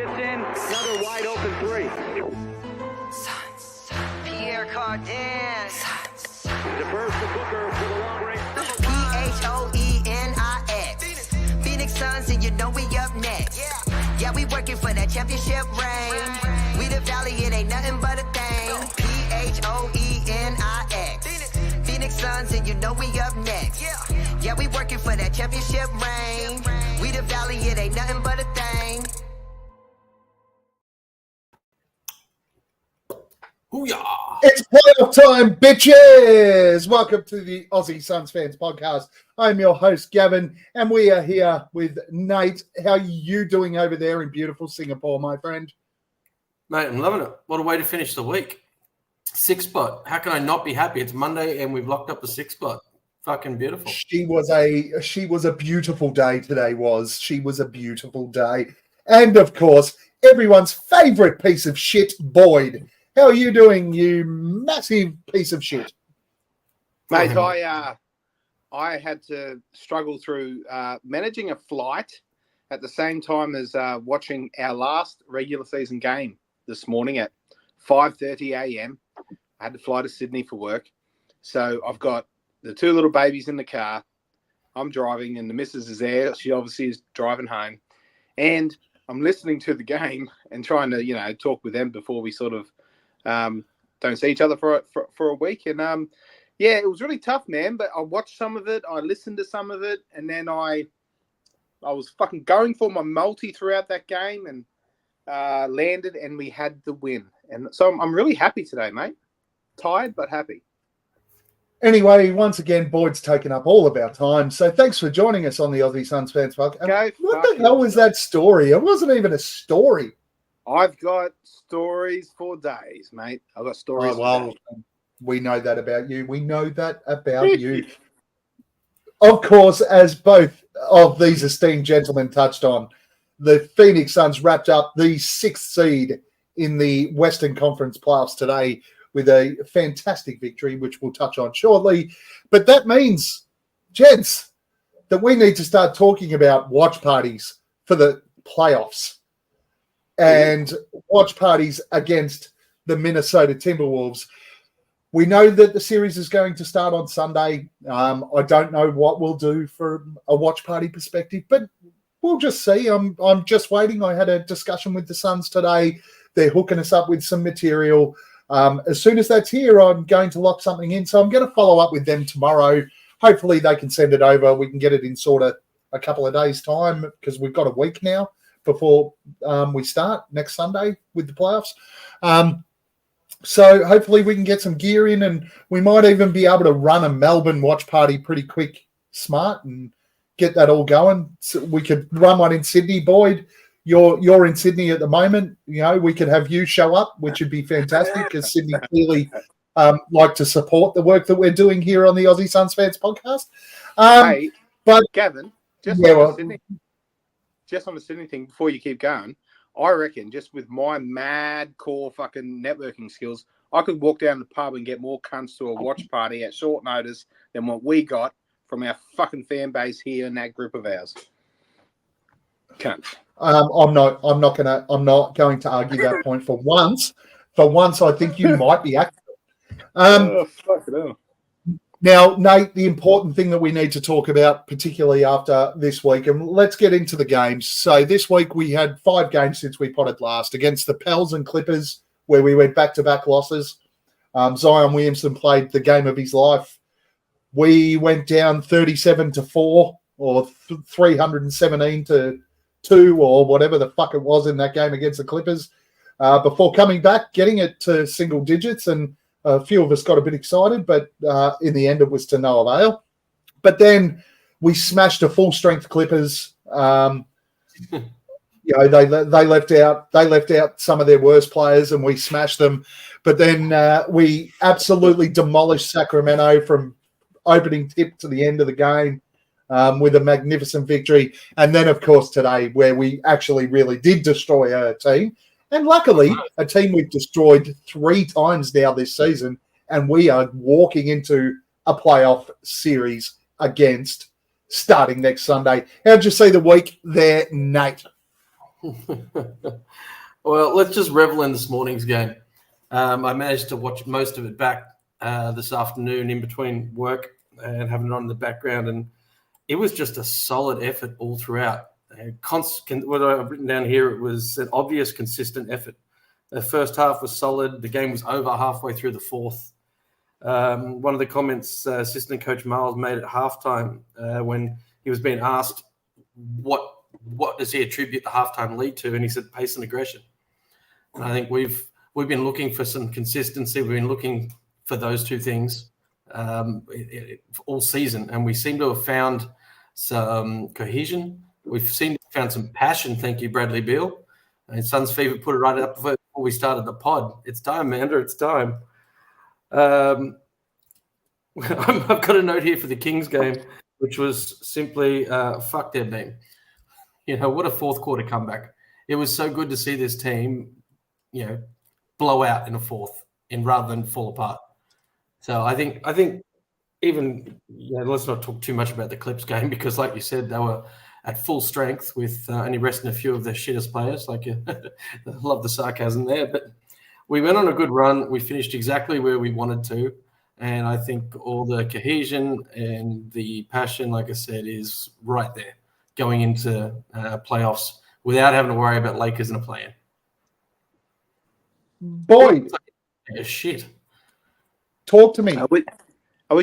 gets in, another wide open three. Suns. Pierre Cardin. Defers to Booker for the long range. P-H-O-E-N-I-X. Phoenix Suns, and you know we up next. Yeah, we working for that championship ring. We the valley, it ain't nothing but a thing. P-H-O-E-N-I-X. Phoenix Suns, and you know we up next. Yeah, we working for that championship ring. We the valley, it ain't nothing but a thing. Hoo-yah! It's playoff time, bitches! Welcome to the Aussie Suns Fans podcast. I'm your host, Gavin, and we are here with Nate. How are you doing over there in beautiful Singapore, my friend? Mate, I'm loving it. What a way to finish the week. 6th spot. How can I not be happy? It's Monday and we've locked up the 6th spot. Fucking beautiful. She was a beautiful day today, She was a beautiful day. And, of course, everyone's favourite piece of shit, Boyd. How are you doing, you massive piece of shit? Mate, I had to struggle through managing a flight at the same time as watching our last regular season game this morning at 5:30 a.m. I had to fly to Sydney for work. So I've got the two little babies in the car. I'm driving and the missus is there. She obviously is driving home. And I'm listening to the game and trying to, talk with them before we sort of don't see each other for a week. And it was really tough, man. But I watched some of it, I listened to some of it, and then I was fucking going for my multi throughout that game and landed, and we had the win. And so I'm really happy today, mate. Tired but happy. Anyway, once again, Boyd's taken up all of our time. So thanks for joining us on the Aussie Suns Fans podcast. What the hell was that story? It wasn't even a story. I've got stories for days, mate. I've got stories for days. We know that about you. We know that about you. Of course, as both of these esteemed gentlemen touched on, the Phoenix Suns wrapped up the 6th seed in the Western Conference playoffs today with a fantastic victory, which we'll touch on shortly. But that means, gents, that we need to start talking about watch parties for the playoffs and watch parties against the Minnesota Timberwolves. We know that the series is going to start on Sunday. I don't know what we'll do from a watch party perspective, but we'll just see. I'm just waiting. I had a discussion with the Suns today. They're hooking us up with some material. As soon as that's here, I'm going to lock something in. So I'm going to follow up with them tomorrow. Hopefully they can send it over. We can get it in sort of a couple of days' time because we've got a week now before we start next Sunday with the playoffs. So hopefully we can get some gear in, and we might even be able to run a Melbourne watch party pretty quick, smart, and get that all going. So we could run one in Sydney. Boyd, you're in Sydney at the moment. We could have you show up, which would be fantastic because Sydney clearly like to support the work that we're doing here on the Aussie Suns Fans podcast. But Gavin, just on the Sydney thing, before you keep going, I reckon just with my mad core fucking networking skills, I could walk down the pub and get more cunts to a watch party at short notice than what we got from our fucking fan base here in that group of ours. Cunts. I'm not going to argue that point for once. For once, I think you might be accurate. Fuck it up. Now, Nate, the important thing that we need to talk about, particularly after this week, and let's get into the games. So this week we had 5 games since we potted last against the Pels and Clippers, where we went back-to-back losses. Zion Williamson played the game of his life. We went down 37-4 or 317-2 or whatever the fuck it was in that game against the Clippers before coming back, getting it to single digits, and a few of us got a bit excited, but in the end it was to no avail. But then we smashed a full-strength Clippers. They left out some of their worst players, and we smashed them. But then we absolutely demolished Sacramento from opening tip to the end of the game with a magnificent victory. And then, of course, today, where we actually really did destroy a team. And luckily, a team we've destroyed 3 times now this season, and we are walking into a playoff series against starting next Sunday. How'd you see the week there, Nate? Well, let's just revel in this morning's game. I managed to watch most of it back this afternoon in between work and having it on in the background, and it was just a solid effort all throughout. What I've written down here, it was an obvious, consistent effort. The first half was solid. The game was over halfway through the fourth. One of the comments assistant coach Miles made at halftime when he was being asked what does he attribute the halftime lead to, and he said pace and aggression. And I think we've been looking for some consistency. We've been looking for those two things all season, and we seem to have found some cohesion. We've seemed to have found some passion. Thank you, Bradley Beal. And Suns Fever put it right up before we started the pod. It's time, Amanda. It's time. I've got a note here for the Kings game, which was simply fuck their beam. What a fourth quarter comeback. It was so good to see this team, blow out in a fourth rather than fall apart. So I think even let's not talk too much about the Clips game because, like you said, they were at full strength with only resting a few of their shittest players. Like I love the sarcasm there, but we went on a good run. We finished exactly where we wanted to, and I think all the cohesion and the passion, like I said, is right there going into playoffs without having to worry about Lakers in a play-in. Boy, shit. Talk to me. Are we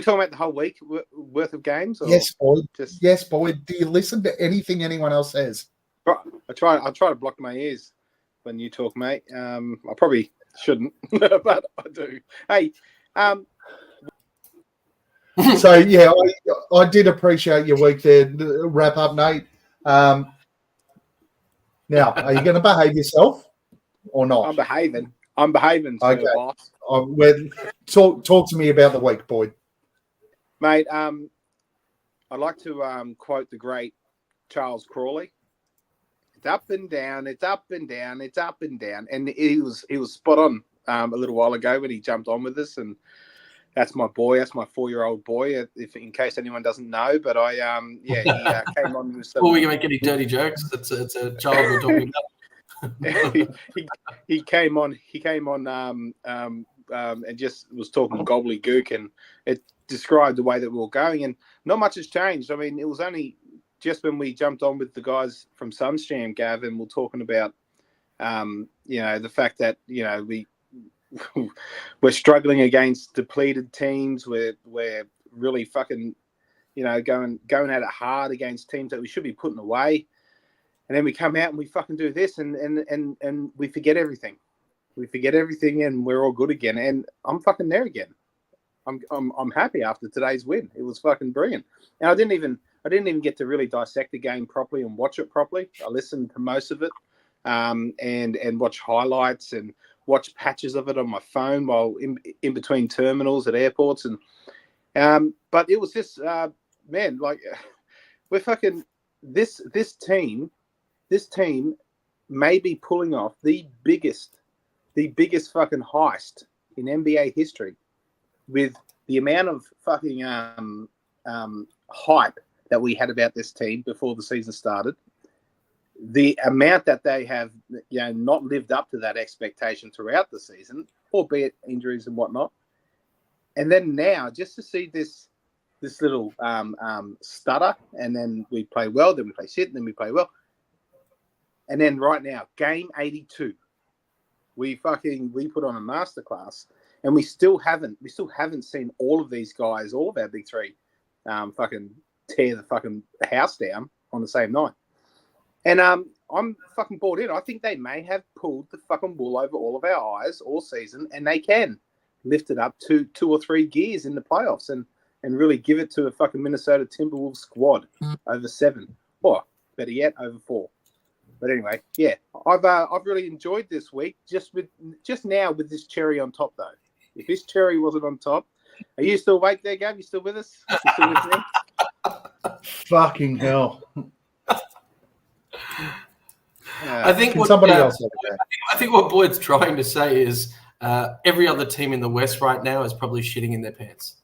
talking about the whole week worth of games? Or yes, boy. Just... Yes, boy. Do you listen to anything anyone else says? I try to block my ears when you talk, mate. I probably shouldn't, but I do. Hey, so yeah, I did appreciate your week there. Wrap up, Nate. Now, are you going to behave yourself or not? I'm behaving. Okay. Boss. Talk to me about the week, Boyd. Mate, I'd like to quote the great Charles Crawley. It's up and down, it's up and down, it's up and down. And he was spot on a little while ago when he jumped on with us. And that's my boy. That's my 4-year-old boy, if in case anyone doesn't know. But he came on with some... Before we can make any dirty jokes, it's a child we're talking about. he came on and just was talking gobbledygook, and it described the way that we were going, and not much has changed. I mean, it was only just when we jumped on with the guys from Suns Jam, Gavin, we're talking about the fact that we're struggling against depleted teams. We're really fucking going at it hard against teams that we should be putting away. And then we come out and we fucking do this and we forget everything. We forget everything and we're all good again. And I'm fucking there again. I'm happy after today's win. It was fucking brilliant. And I didn't even get to really dissect the game properly and watch it properly. I listened to most of it and watch highlights and watch patches of it on my phone while in between terminals at airports. And but it was just man, like we're fucking this team may be pulling off the biggest fucking heist in NBA history with the amount of fucking hype that we had about this team before the season started, the amount that they have not lived up to that expectation throughout the season, albeit injuries and whatnot. And then now just to see this little stutter, and then we play well, then we play shit, and then we play well. And then right now, game 82, we put on a masterclass, and we still haven't seen all of these guys, all of our big three, fucking tear the fucking house down on the same night. And I'm fucking bought in. I think they may have pulled the fucking wool over all of our eyes all season, and they can lift it up to 2 or 3 gears in the playoffs and really give it to a fucking Minnesota Timberwolves squad over 7, or better yet, over 4. But anyway, yeah, I've really enjoyed this week. Just now with this cherry on top, though. If this cherry wasn't on top, are you still awake there, Gav? You still with us? You still with me? Fucking hell! I think somebody else. I think what Boyd's trying to say is every other team in the West right now is probably shitting in their pants.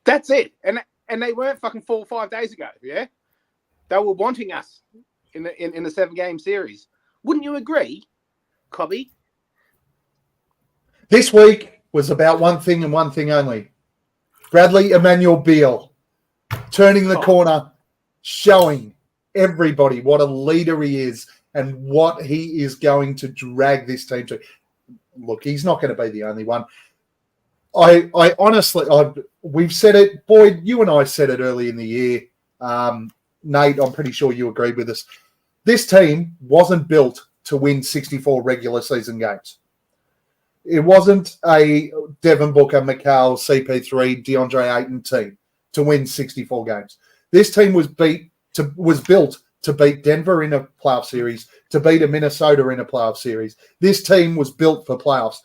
That's it, and they weren't fucking 4 or 5 days ago. Yeah, they were wanting us in the 7-game series. Wouldn't you agree, Cobby? This week was about one thing and one thing only. Bradley Emmanuel Beale turning the corner, showing everybody what a leader he is and what he is going to drag this team to. Look, he's not going to be the only one. I honestly, we've said it, Boyd, you and I said it early in the year. Nate, I'm pretty sure you agreed with us. This team wasn't built to win 64 regular season games. It wasn't a Devin Booker, McCall, CP3, DeAndre Ayton team to win 64 games. This team was built to beat Denver in a playoff series, to beat a Minnesota in a playoff series. This team was built for playoffs.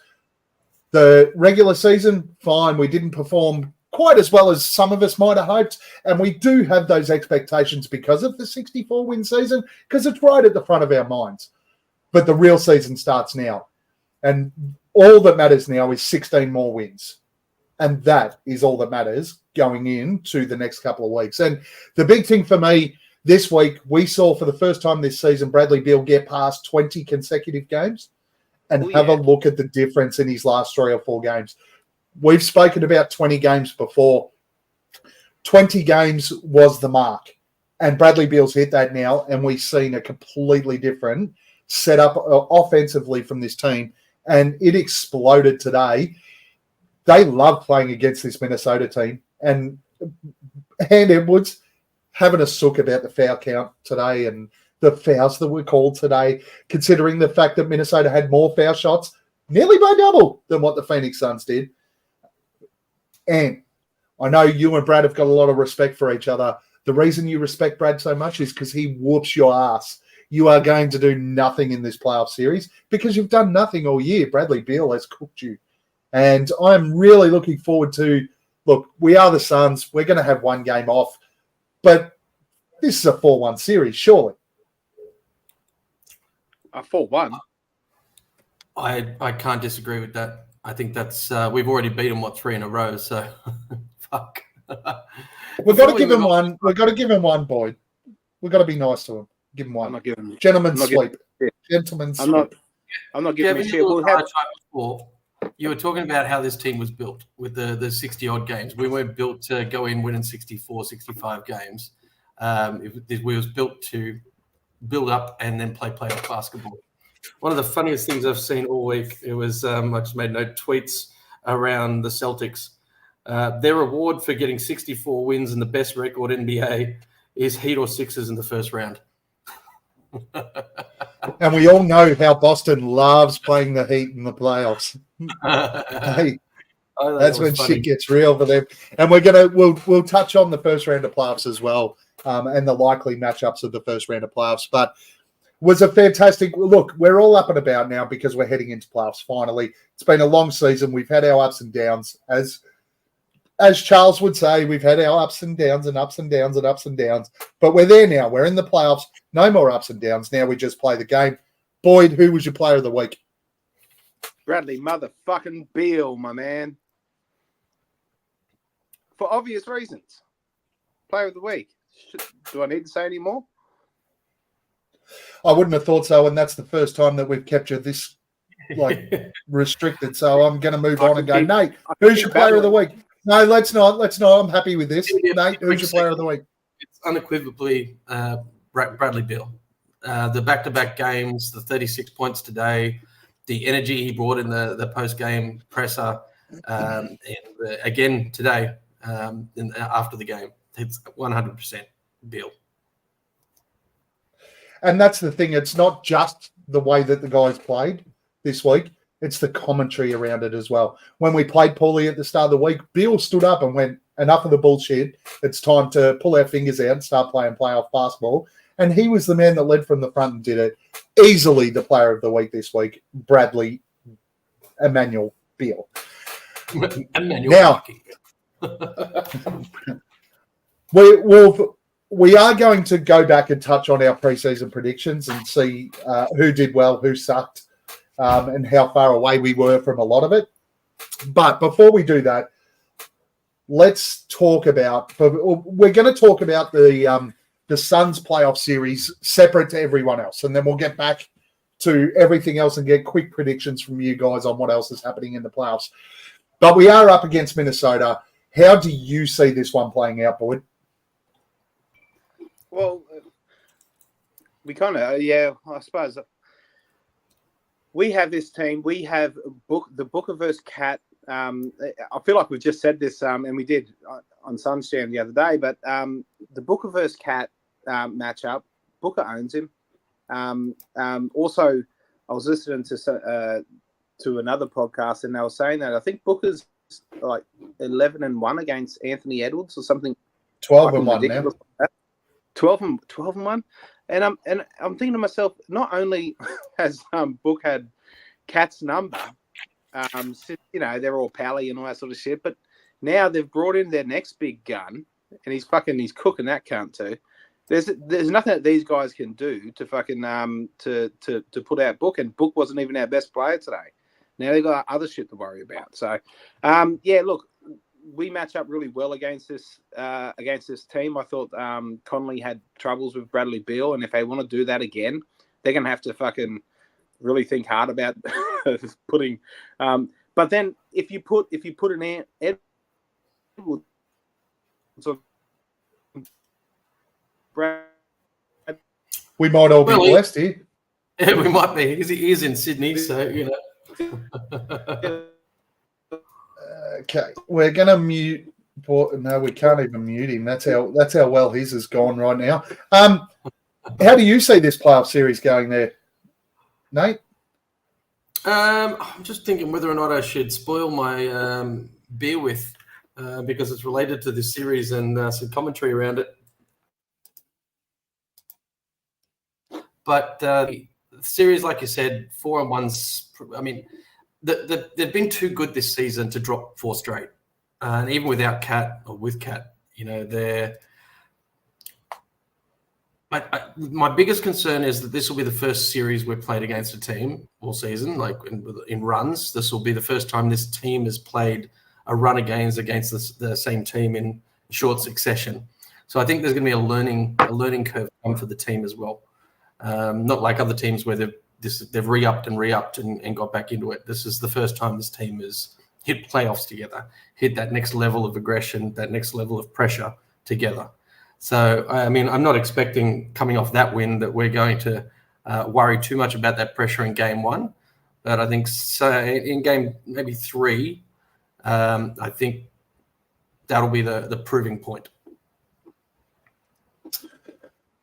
The regular season, fine, we didn't perform quite as well as some of us might have hoped, and we do have those expectations because of the 64-win season, because it's right at the front of our minds. But the real season starts now, and all that matters now is 16 more wins. And that is all that matters going into the next couple of weeks. And the big thing for me this week, we saw for the first time this season Bradley Beale get past 20 consecutive games and have a look at the difference in his last 3 or 4 games. We've spoken about 20 games before. 20 games was the mark. And Bradley Beale's hit that now, and we've seen a completely different setup offensively from this team. And it exploded today. They love playing against this Minnesota team. And Edwards having a sook about the foul count today and the fouls that were called today, considering the fact that Minnesota had more foul shots, nearly by double, than what the Phoenix Suns did. And I know you and Brad have got a lot of respect for each other. The reason you respect Brad so much is because he whoops your ass. You are going to do nothing in this playoff series because you've done nothing all year. Bradley Beale has cooked you. And I'm really looking forward to, look, we are the Suns. We're going to have one game off. But this is a 4-1 series, surely. A 4-1? I can't disagree with that. I think that's we've already beaten 3 in a row. So fuck. We've got to give him one. We've got to give him one, Boyd. We've got to be nice to him. Give him one. I'm not giving him. Gentleman's sleep. Gentleman's sleep. I'm not giving him Gavin, shit. you were talking about how this team was built with the 60-odd games. We weren't built to go in winning 64, 65 games. We was built to build up and then play playoff basketball. One of the funniest things I've seen all week, it was I just made no tweets around the Celtics. Their award for getting 64 wins and the best record in NBA is Heat or Sixers in the first round. And we all know how Boston loves playing the Heat in the playoffs. Hey, that's when shit gets real for them. And we'll touch on the first round of playoffs as well, and the likely matchups of the first round of playoffs. But was a fantastic look. We're all up and about now because we're heading into playoffs finally. It's been a long season. We've had our ups and downs. As Charles would say, we've had our ups and downs and ups and downs and ups and downs. But we're there now. We're in the playoffs. No more ups and downs. Now we just play the game. Boyd, who was your player of the week? Bradley motherfucking Beale, my man. For obvious reasons. Player of the week. Do I need to say any more? I wouldn't have thought so, and that's the first time that we've kept you this restricted. So I'm going to move on and go, Nate, who's your player of the week? No, let's not. I'm happy with this. Nate, who's your player of the week? It's unequivocally Bradley Beale. The back-to-back games, the 36 points today, the energy he brought in the post-game presser, and again today after the game. It's 100% Beale. And that's the thing. It's not just the way that the guys played this week. It's the commentary around it as well. When we played poorly at the start of the week, Beale stood up and went, enough of the bullshit. It's time to pull our fingers out and start playing playoff basketball. And he was the man that led from the front and did it. Easily the player of the week this week, Bradley Emmanuel Beale. Now, we are going to go back and touch on our preseason predictions and see who did well, who sucked, and how far away we were from a lot of it. But before we do that, let's talk about. We're going to talk about the the Suns playoff series separate to everyone else, and then we'll get back to everything else and get quick predictions from you guys on what else is happening in the playoffs. But we are up against Minnesota. How do you see this one playing out, Boyd? Well, we kind of, I suppose we have this team. We have the Booker versus Cat. I feel like we've just said this, and we did on Suns Jam the other day, but the Booker versus Cat matchup, Booker owns him. Also, I was listening to another podcast, and they were saying that I think Booker's like 11-1 against Anthony Edwards or something. 12-1 now. Like 12-1, and I'm thinking to myself, not only has Book had Cat's number, since, they're all pally and all that sort of shit, but now they've brought in their next big gun, and he's cooking that cunt too. There's nothing that these guys can do to fucking to put out Book, and Book wasn't even our best player today. Now they've got other shit to worry about. So, look, we match up really well against this team. I thought Conley had troubles with Bradley Beal, and if they want to do that again, they're gonna have to fucking really think hard about putting. But then if you put an Edwards on Brad, we might all be blessed here. Yeah, we might be. He is in Sydney, so Okay, we're gonna mute. No, we can't even mute him. That's how well his has gone right now. How do you see this playoff series going there, Nate? I'm just thinking whether or not I should spoil my beer with because it's related to this series and some commentary around it. But the series, like you said, 4-1's. I mean, they've been too good this season to drop 4 straight, and even without Cat or with Cat, they're. My biggest concern is that this will be the first series we've played against a team all season, like in runs. This will be the first time this team has played a run against the same team in short succession. So I think there's going to be a learning curve for the team as well. Not like other teams where they've re-upped and got back into it. This is the first time this team has hit playoffs together, hit that next level of aggression, that next level of pressure together. So, I mean, I'm not expecting coming off that win that we're going to worry too much about that pressure in game 1. But I think in game maybe 3, I think that'll be the proving point.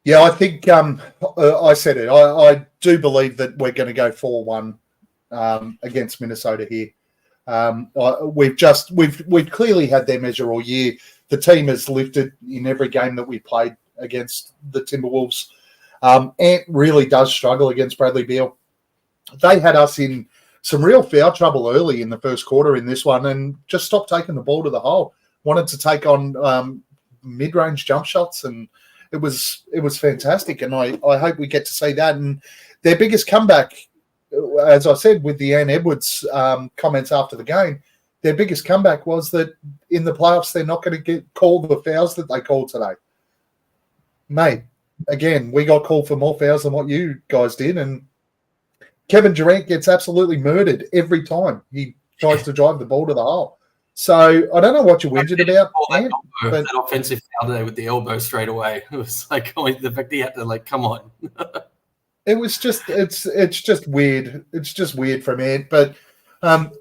Yeah, I think I said it. I do believe that we're going to go 4-1 against Minnesota here. We've clearly had their measure all year. The team has lifted in every game that we played against the Timberwolves. Ant really does struggle against Bradley Beal. They had us in some real foul trouble early in the first quarter in this one and just stopped taking the ball to the hole. Wanted to take on mid-range jump shots, and it was fantastic. And I hope we get to see that. And their biggest comeback, as I said, with the Ant Edwards comments after the game, their biggest comeback was that in the playoffs, they're not going to get called the fouls that they called today. Mate, again, we got called for more fouls than what you guys did. And Kevin Durant gets absolutely murdered every time he tries to drive the ball to the hole. So I don't know what you're whinging about. That offensive foul today with the elbow straight away. It was like, the fact he had to, come on. It was just, it's just weird. It's just weird from Ant. But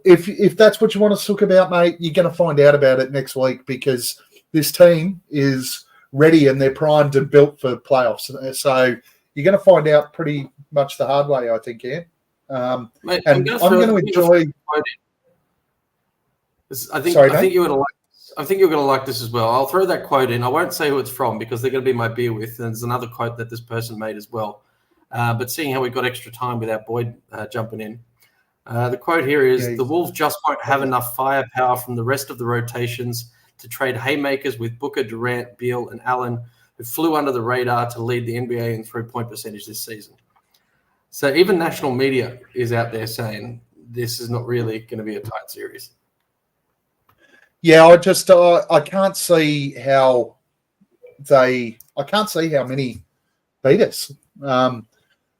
if that's what you want to talk about, mate, you're going to find out about it next week because this team is ready and they're primed and built for playoffs. So you're going to find out pretty much the hard way, I think, Ant. Mate, and I'm going to enjoy. I think you're going to like this as well. I'll throw that quote in. I won't say who it's from because they're going to be my beer with. And there's another quote that this person made as well. But seeing how we got extra time without Boyd jumping in, the quote here is, the Wolves just won't have enough firepower from the rest of the rotations to trade haymakers with Booker, Durant, Beal, and Allen, who flew under the radar to lead the NBA in three-point percentage this season. So even national media is out there saying this is not really going to be a tight series. Yeah, I can't see how they I can't see how many beat us.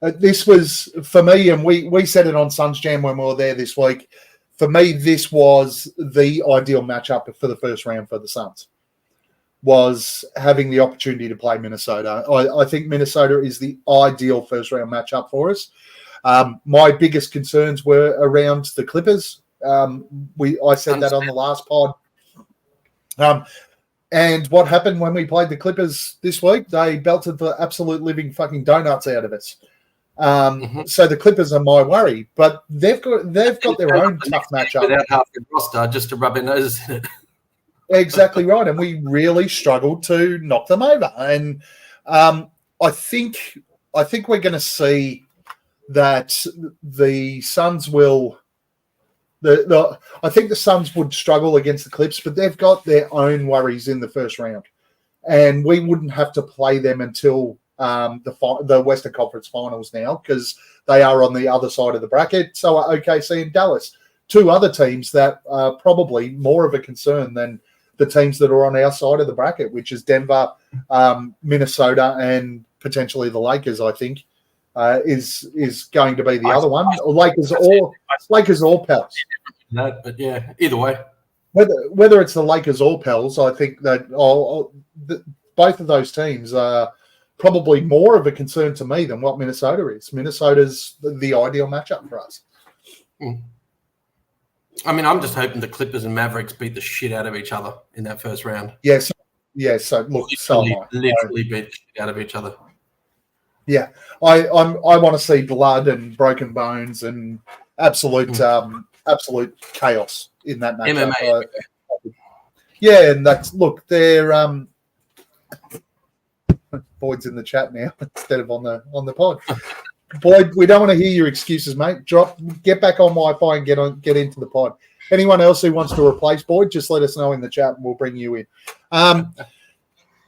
This was, for me, and we said it on Suns Jam when we were there this week, for me, this was the ideal matchup for the first round for the Suns, was having the opportunity to play Minnesota. I think Minnesota is the ideal first-round matchup for us. My biggest concerns were around the Clippers. I said that on the last pod. And what happened when we played the Clippers this week? They belted the absolute living fucking donuts out of us. So the Clippers are my worry, but they've got their own tough matchup. Without half the roster, just to rub their noses in it. Exactly right, and we really struggled to knock them over. And I think we're going to see that the Suns will. I think the Suns would struggle against the Clips, but they've got their own worries in the first round, and we wouldn't have to play them until the Western Conference Finals now, because they are on the other side of the bracket. So are OKC and Dallas, two other teams that are probably more of a concern than the teams that are on our side of the bracket, which is Denver, Minnesota, and potentially the Lakers. I think is going to be the other one. Lakers or Pels. No, but yeah, either way. Whether it's the Lakers or Pels, I think that both of those teams are probably more of a concern to me than what Minnesota is. Minnesota's the ideal matchup for us. I mean, I'm just hoping the Clippers and Mavericks beat the shit out of each other in that first round. Yes. Yeah, so look, literally beat the shit out of each other. Yeah, I want to see blood and broken bones and absolute chaos in that matchup. MMA. Yeah, and they're Boyd's in the chat now instead of on the pod. Boyd, we don't want to hear your excuses, mate. Get back on Wi-Fi and get into the pod. Anyone else who wants to replace Boyd, just let us know in the chat and we'll bring you in.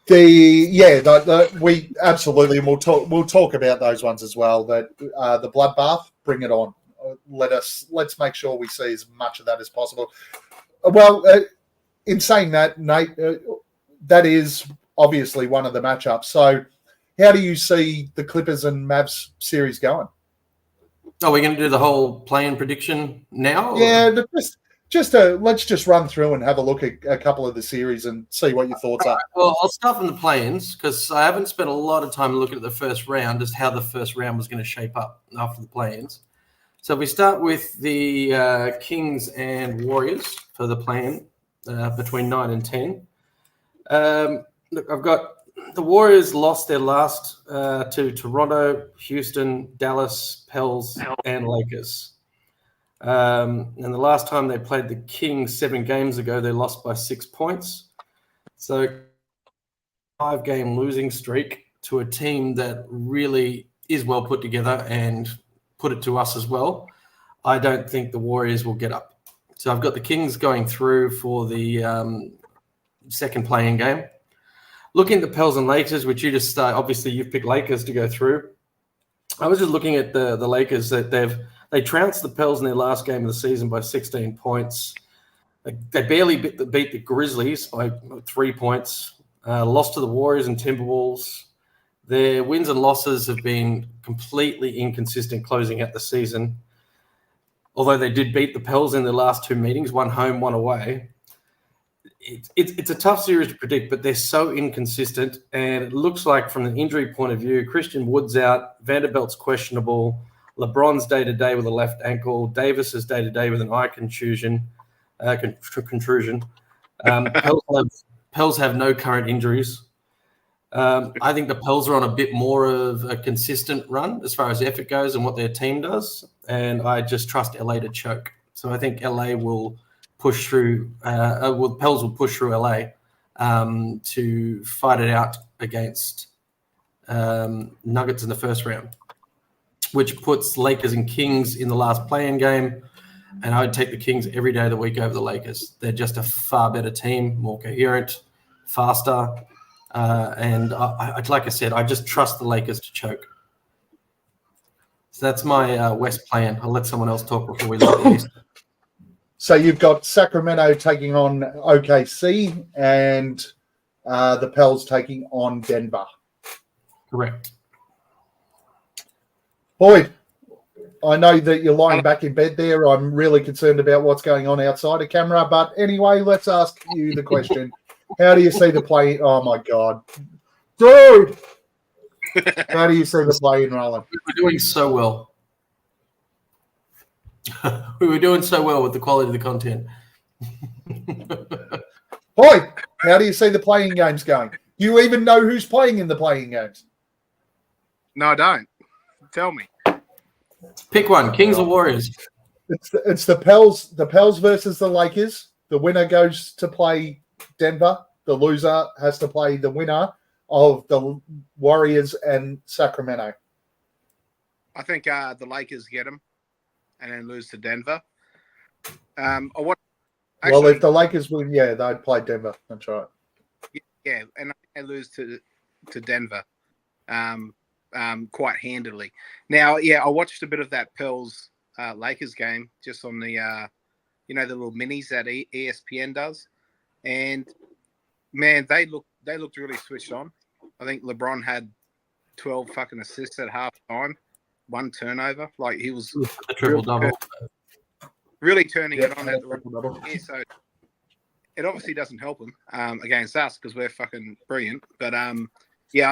We absolutely, and we'll talk about those ones as well. That the bloodbath, bring it on. Let's make sure we see as much of that as possible. Well, in saying that, Nate, that is obviously one of the matchups. So, how do you see the Clippers and Mavs series going? Are we going to do the whole play-in prediction now? Yeah, let's just run through and have a look at a couple of the series and see what your thoughts are. Well, I'll start from the play-ins because I haven't spent a lot of time looking at the first round, just how the first round was going to shape up after the play-ins. So we start with the Kings and Warriors for the play-in between 9 and 10. Look, I've got the Warriors lost their last to Toronto, Houston, Dallas, Pels, and Lakers. And the last time they played the Kings 7 games ago, they lost by 6 points. So 5-game losing streak to a team that really is well put together and put it to us as well. I don't think the Warriors will get up. So I've got the Kings going through for the second playing game. Looking at the Pels and Lakers, which you just obviously you've picked Lakers to go through. I was just looking at the Lakers that they trounced the Pels in their last game of the season by 16 points. They barely beat the Grizzlies by 3 points. Lost to the Warriors and Timberwolves. Their wins and losses have been completely inconsistent closing out the season. Although they did beat the Pels in their last 2 meetings, one home, one away. It's a tough series to predict, but they're so inconsistent. And it looks like from the injury point of view, Christian Wood's out, Vanderbilt's questionable, LeBron's day-to-day with a left ankle, Davis is day-to-day with an eye contusion. Pels have no current injuries. I think the Pels are on a bit more of a consistent run as far as effort goes and what their team does. And I just trust LA to choke. So I think LA will push through, Pels will push through LA to fight it out against Nuggets in the first round, which puts Lakers and Kings in the last play-in game. And I would take the Kings every day of the week over the Lakers. They're just a far better team, more coherent, faster. And like I said, I just trust the Lakers to choke. So that's my West play-in. I'll let someone else talk before we look at the East. So you've got Sacramento taking on OKC and the Pels taking on Denver. Correct. Boyd, I know that you're lying back in bed there. I'm really concerned about what's going on outside of camera. But anyway, let's ask you the question. How do you see the play? Oh, my God. Dude! How do you see the play in Roland? We were doing so well. We were doing so well with the quality of the content. Boyd, how do you see the playing games going? Do you even know who's playing in the playing games? No, I don't. Tell me. Pick one, Kings or Warriors? It's the Pels versus the Lakers. The winner goes to play Denver. The loser has to play the winner of the Warriors and Sacramento. I think the Lakers get them and then lose to Denver. Actually, If the Lakers win, yeah, they'd play Denver. That's right. Yeah, and they lose to Denver quite handily. Now, yeah, I watched a bit of that Pels Lakers game just on the the little minis that ESPN does, and man, they looked really switched on. I think LeBron had 12 fucking assists at half time, 1 turnover. Like he was a triple double. Really turning it on at the right time. So it obviously doesn't help them against us because we're fucking brilliant. But I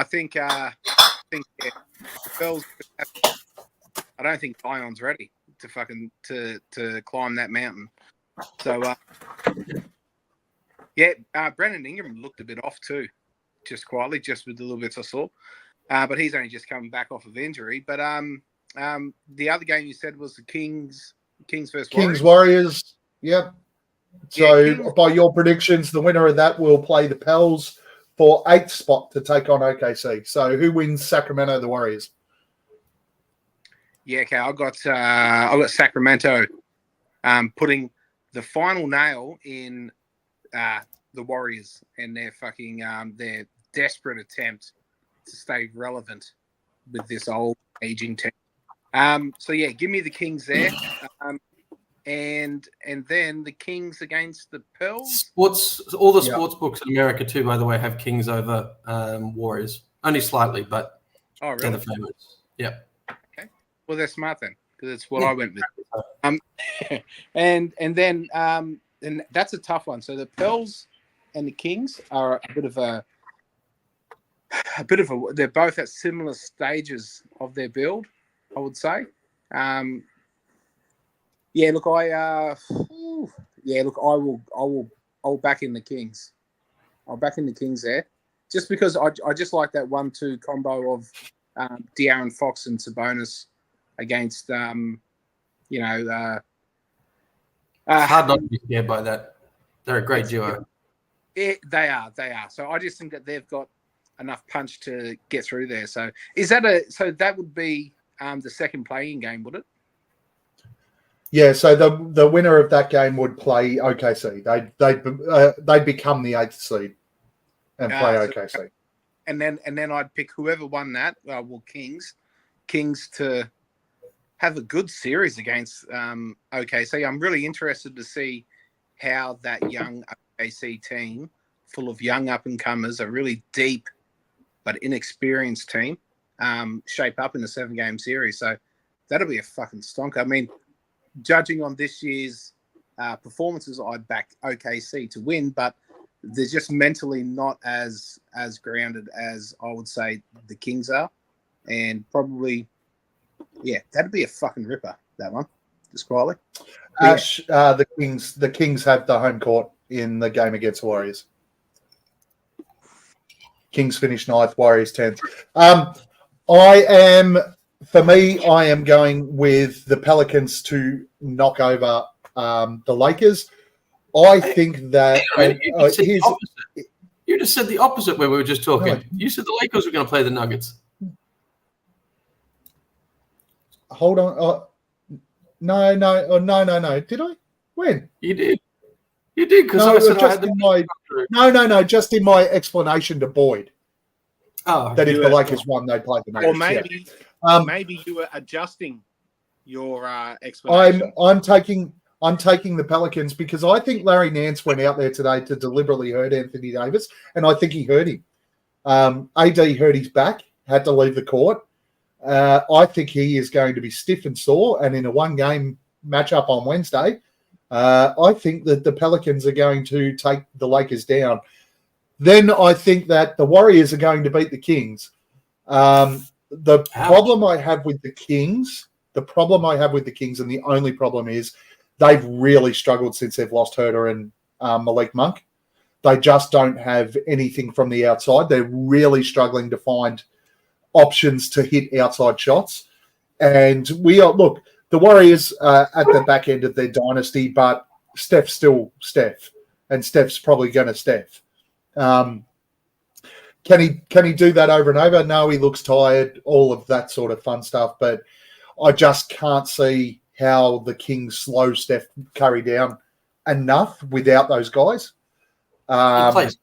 think the Pels. I don't think Zion's ready to fucking to climb that mountain. So Brandon Ingram looked a bit off too, just quietly, just with the little bits I saw. But he's only just coming back off of injury. But the other game you said was the Kings versus Warriors. Yep. So Yeah, by your predictions, the winner of that will play the Pels for 8th spot to take on OKC. So who wins Sacramento, the Warriors? Yeah, okay. I got Sacramento putting the final nail in the Warriors and their fucking their desperate attempt to stay relevant with this old aging team. So yeah, give me the Kings there, and then the Kings against the Pels. All the sports books in America too, by the way, have Kings over Warriors, only slightly, but Oh, they're really? the favorites. Yeah. Okay. Well, they're smart then, because it's what I went with. And then and that's a tough one. So the Pels and the Kings are a bit of a. They're both at similar stages of their build, I would say. I will back in the Kings. I'll back in the Kings there, just because I just like that 1-2 combo of De'Aaron Fox and Sabonis against Hard not to be scared by that. They're a great duo. They are. So I just think that they've got enough punch to get through there. So that would be the second playing game, would it? Yeah, so the winner of that game would play OKC. They'd become the 8th seed and play OKC. And then I'd pick whoever won that. Kings to have a good series against OKC. I'm really interested to see how that young OKC team, full of young up and comers, a really deep but inexperienced team, shape up in the 7-game series. So that'll be a fucking stonker. I mean, judging on this year's performances, I'd back OKC to win, but they're just mentally not as grounded as I would say the Kings are. And probably, that'd be a fucking ripper, that one, just quietly. Ash, the Kings have the home court in the game against the Warriors. Kings finished 9th, Warriors 10th. I am going with the Pelicans to knock over the Lakers. I think that you just said the opposite where we were just talking. No. You said the Lakers were going to play the Nuggets. Hold on. No. Did I? When? You did. You did, because I said I had just in my explanation to Boyd. Oh, that if the Lakers won, they'd play the Nuggets. Or maybe you were adjusting your explanation. I'm I'm taking the Pelicans because I think Larry Nance went out there today to deliberately hurt Anthony Davis, and I think he hurt him. AD hurt his back, had to leave the court. I think he is going to be stiff and sore, and in a one-game matchup on Wednesday, I think that the Pelicans are going to take the Lakers down. Then I think that the Warriors are going to beat the Kings. The problem I have with the Kings, and the only problem is they've really struggled since they've lost Herter and Malik Monk. They just don't have anything from the outside. They're really struggling to find options to hit outside shots. And the Warriors are at the back end of their dynasty, but Steph's still Steph, and Steph's probably going to Steph. Can he do that over and over? No, he looks tired, all of that sort of fun stuff. But I just can't see how the Kings slow Steph Curry down enough without those guys. Those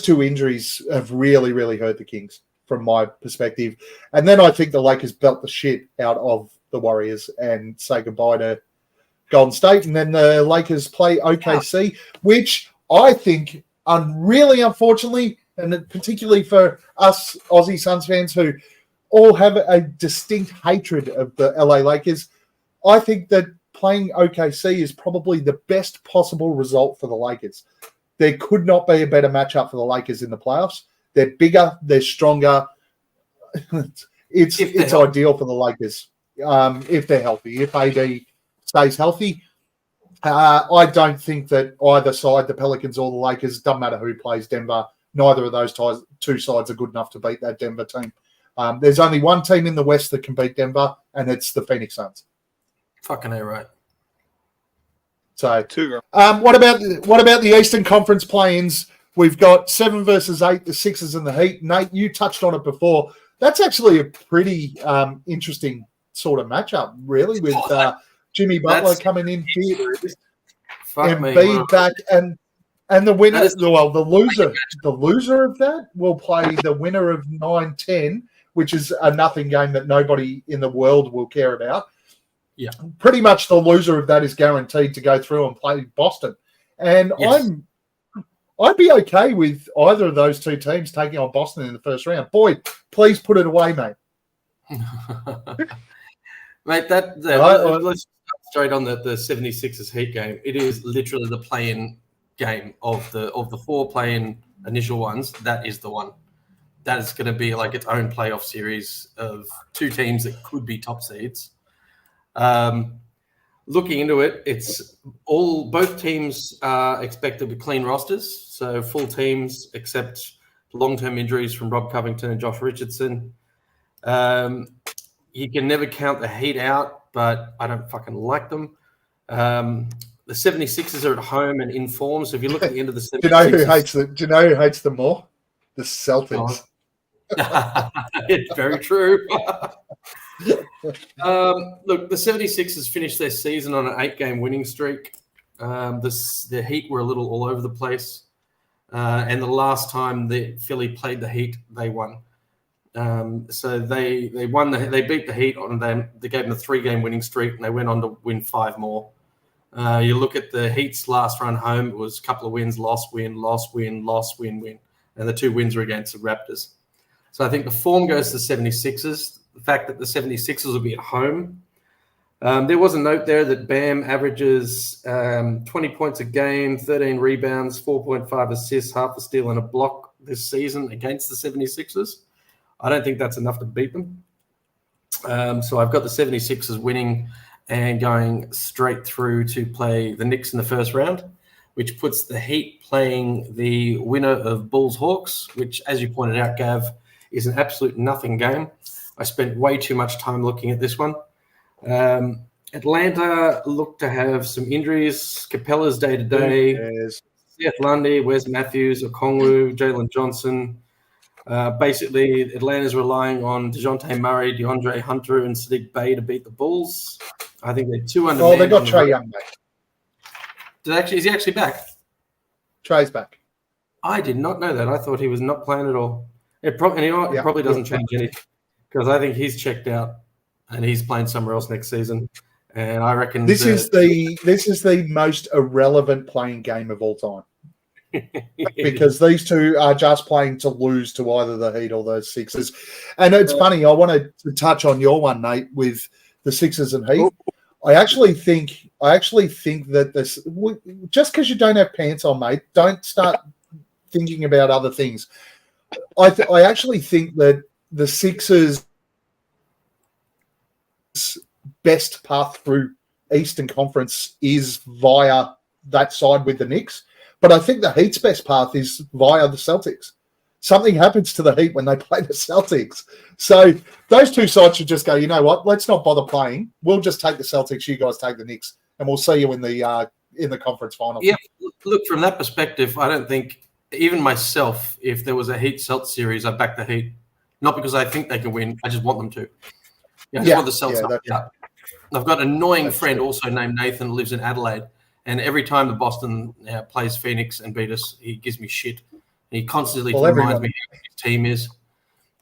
two injuries have really, really hurt the Kings from my perspective. And then I think the Lakers belt the shit out of the Warriors and say goodbye to Golden State. And then the Lakers play OKC, which I think, really unfortunately, and particularly for us Aussie Suns fans who all have a distinct hatred of the LA Lakers, I think that playing OKC is probably the best possible result for the Lakers. There could not be a better matchup for the Lakers in the playoffs. They're bigger, they're stronger. It's ideal for the Lakers if they're healthy. If AD stays healthy, I don't think that either side, the Pelicans or the Lakers, doesn't matter who plays Denver, neither of those two sides are good enough to beat that Denver team. There's only one team in the West that can beat Denver, and it's the Phoenix Suns. Fucking A, right. So, what about the Eastern Conference play-ins? We've got 7 versus 8, the Sixers and the Heat. Nate, you touched on it before. That's actually a pretty interesting sort of matchup, really, with Jimmy Butler coming in here, Embiid back, and the winner, the loser of that will play the winner of 9-10, which is a nothing game that nobody in the world will care about. Yeah, pretty much the loser of that is guaranteed to go through and play Boston. And yes. I'd be okay with either of those two teams taking on Boston in the first round. Boyd, please put it away, mate. Mate, let's start straight on the 76ers Heat game. It is literally the play-in game of the 4 play-in initial ones. That is the one. That is going to be like its own playoff series of 2 teams that could be top seeds. Looking into it, both teams are expected to be clean rosters, so full teams except long-term injuries from Rob Covington and Josh Richardson. You can never count the Heat out, but I don't fucking like them. The 76ers are at home and in form, so if you look at the end of the 76ers... Do you know who hates them more? The Celtics. It's very true. Look, the 76ers finished their season on an 8-game winning streak. The Heat were a little all over the place. And the last time the Philly played the Heat, they won. So they won. They beat the Heat on them. They gave them a 3-game winning streak, and they went on to win 5 more. You look at the Heat's last run home; it was a couple of wins, loss, win, loss, win, loss, win, win, and the 2 wins were against the Raptors. So I think the form goes to the 76ers. The fact that the 76ers will be at home. There was a note there that Bam averages 20 points a game, 13 rebounds, 4.5 assists, half a steal and a block this season against the 76ers. I don't think that's enough to beat them. So I've got the 76ers winning and going straight through to play the Knicks in the first round, which puts the Heat playing the winner of Bulls-Hawks, which, as you pointed out, Gav, is an absolute nothing game. I spent way too much time looking at this one. Atlanta looked to have some injuries. Capella's day-to-day. Seth Lundy, Wes Matthews, Okongwu, Jalen Johnson. Basically, Atlanta's relying on DeJounte Murray, DeAndre Hunter, and Sadiq Bey to beat the Bulls. I think they're 2 under. Oh, they got Trae Young back. Is he actually back? Trae's back. I did not know that. I thought he was not playing at all. It probably doesn't change anything because I think he's checked out and he's playing somewhere else next season. And I reckon this is the most irrelevant playing game of all time. Because these two are just playing to lose to either the Heat or the Sixers. And it's funny, I wanted to touch on your one, Nate, with the Sixers and Heat. I actually think that this, just because you don't have pants on, mate, don't start thinking about other things. I actually think that the Sixers' best path through Eastern Conference is via that side with the Knicks. But I think the Heat's best path is via the Celtics. Something happens to the Heat when they play the Celtics. So those two sides should just go, you know what, let's not bother playing. We'll just take the Celtics, you guys take the Knicks, and we'll see you in the conference final. Yeah, look, from that perspective, I don't think, even myself, if there was a Heat-Celt series, I'd back the Heat. Not because I think they can win, I just want them to. I just want the Celtics up. I've got an annoying friend also named Nathan who lives in Adelaide. And every time the Boston plays Phoenix and beat us, he gives me shit. He constantly reminds me who his team is.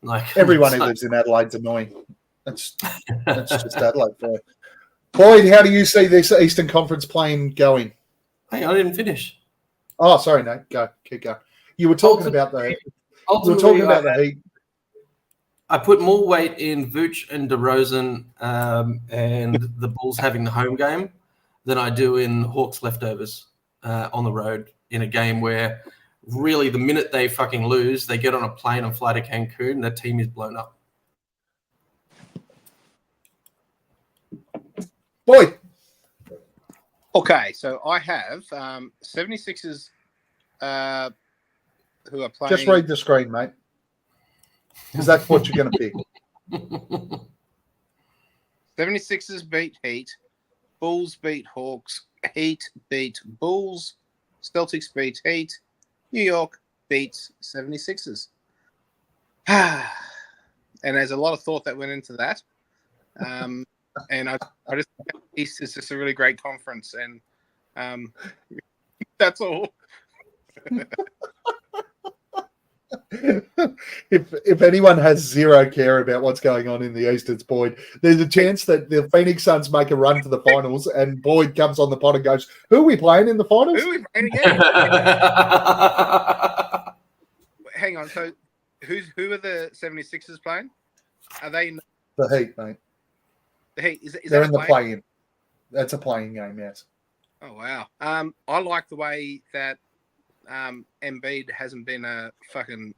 Like everyone who lives in Adelaide's annoying. That's just Adelaide for you. Boyd, how do you see this Eastern Conference playing going? Hey, I didn't finish. Oh, sorry, Nate. Keep going. You were talking about the Heat. I put more weight in Vooch and DeRozan and the Bulls having the home game than I do in Hawks leftovers on the road in a game where really the minute they fucking lose, they get on a plane and fly to Cancun and their team is blown up. Boy. Okay, so I have 76ers who are playing. Just read the screen, mate. Because that's what you're going to pick. 76ers beat Heat. Bulls beat Hawks. Heat beat Bulls. Celtics beat Heat. New York beats 76ers. And there's a lot of thought that went into that. And I just think East is just a really great conference. And that's all. If anyone has zero care about what's going on in the East, it's Boyd. There's a chance that the Phoenix Suns make a run to the finals, and Boyd comes on the pod and goes, "Who are we playing in the finals? Who are we playing again?" Hang on. So, who are the 76ers playing? Are they in the Heat, mate? The Heat. Is they're that in the play-in? That's a playing game, yes. Oh wow. I like the way that Embiid hasn't been a fucking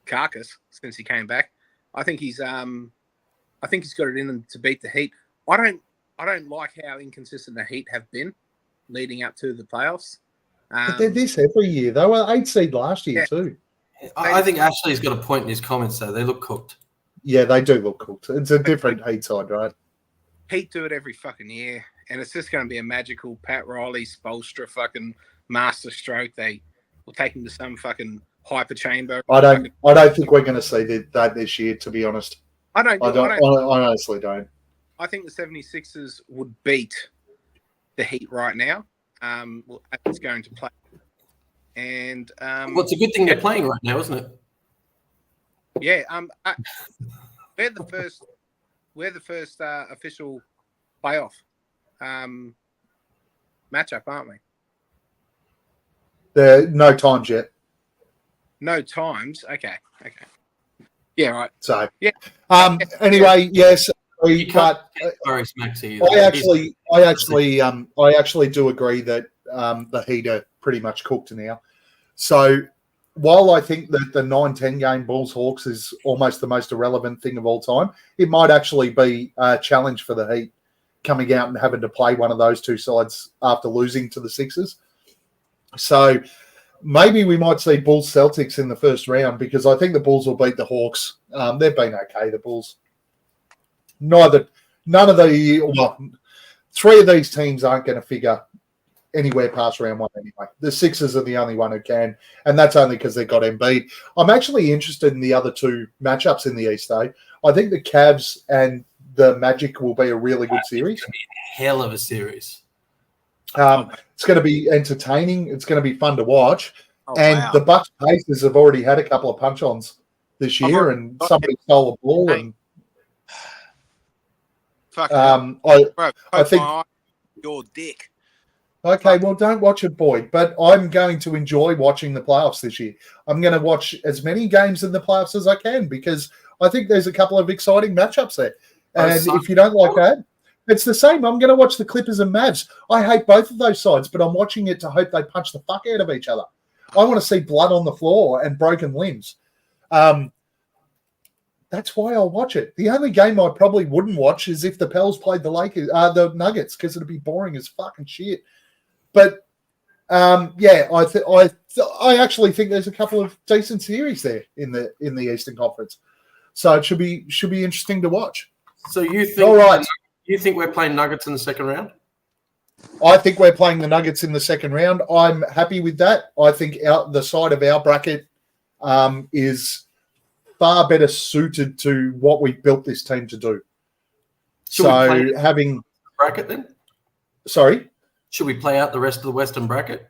carcass since he came back. I think he's got it in him to beat the Heat. I don't like how inconsistent the Heat have been leading up to the playoffs. But they're this every year. They were 8 seed last year too. I think Ashley's got a point in his comments though. They look cooked. Yeah, they do look cooked. It's a different Heat side, right? Heat do it every fucking year, and it's just going to be a magical Pat Riley, Spoelstra fucking master stroke. They will take him to some fucking hyper chamber. I don't think we're going to see that this year, to be honest. I honestly don't. I think the 76ers would beat the Heat right now. It's going to play. And well, it's a good thing they're playing right now, isn't it? Yeah. We're the first official playoff matchup, aren't we? There are no times yet. No times. Okay. Yeah, right. So, yeah. Anyway, yes, but I actually do agree that the Heat are pretty much cooked now. So, while I think that the 9-10 game Bulls-Hawks is almost the most irrelevant thing of all time, it might actually be a challenge for the Heat coming out and having to play one of those two sides after losing to the Sixers. So maybe we might see Bulls-Celtics in the first round because I think the Bulls will beat the Hawks. They've been okay, the Bulls. Three of these teams aren't going to figure anywhere past round one anyway. The Sixers are the only one who can, and that's only because they got Embiid. I'm actually interested in the other two matchups in the East, though. I think the Cavs and the Magic will be a really good series. Hell of a series. It's going to be entertaining. It's going to be fun to watch. The Bucks Pacers have already had a couple of punch-ons this year, and somebody stole a ball. Fucking hell. I Bro, I think- my eye, your dick. Okay, well, don't watch it, Boyd. But I'm going to enjoy watching the playoffs this year. I'm going to watch as many games in the playoffs as I can because I think there's a couple of exciting matchups there. And if you don't like that, it's the same. I'm going to watch the Clippers and Mavs. I hate both of those sides, but I'm watching it to hope they punch the fuck out of each other. I want to see blood on the floor and broken limbs. That's why I'll watch it. The only game I probably wouldn't watch is if the Pels played the the Nuggets, because it'd be boring as fucking shit. But I actually think there's a couple of decent series there in the Eastern Conference, so it should be interesting to watch. So you think? All right. You think we're playing Nuggets in the second round? I think we're playing the Nuggets in the second round. I'm happy with that. I think the side of our bracket is far better suited to what we built this team to do. Should we play having bracket then? Sorry. Should we play out the rest of the Western bracket?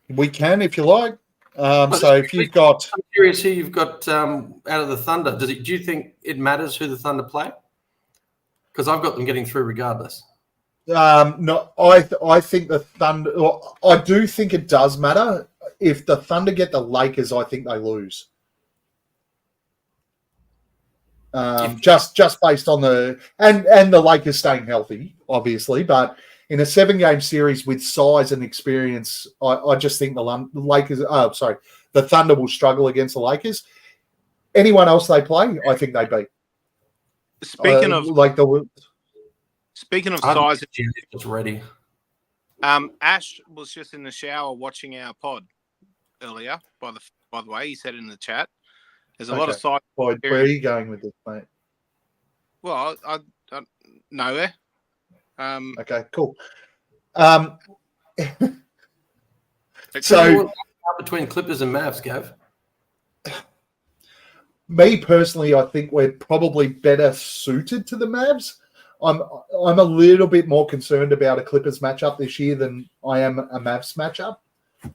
We can, if you like. So if you've got... I'm curious who you've got out of the Thunder. Do you think it matters who the Thunder play? Because I've got them getting through regardless. No, I think the Thunder... Well, I do think it does matter. If the Thunder get the Lakers, I think they lose. Just based on the... And the Lakers staying healthy, obviously, but... In a 7-game series with size and experience, I just think the Thunder will struggle against the Lakers. Anyone else they play, I think they beat. Speaking of size, it's ready. Ash was just in the shower watching our pod earlier. By the way, he said in the chat, "There's a lot of size." Boyd, where are you going with this, mate? Well, I nowhere. Okay, cool. So between Clippers and Mavs, Gav? Me personally, I think we're probably better suited to the Mavs. I'm a little bit more concerned about a Clippers matchup this year than I am a Mavs matchup.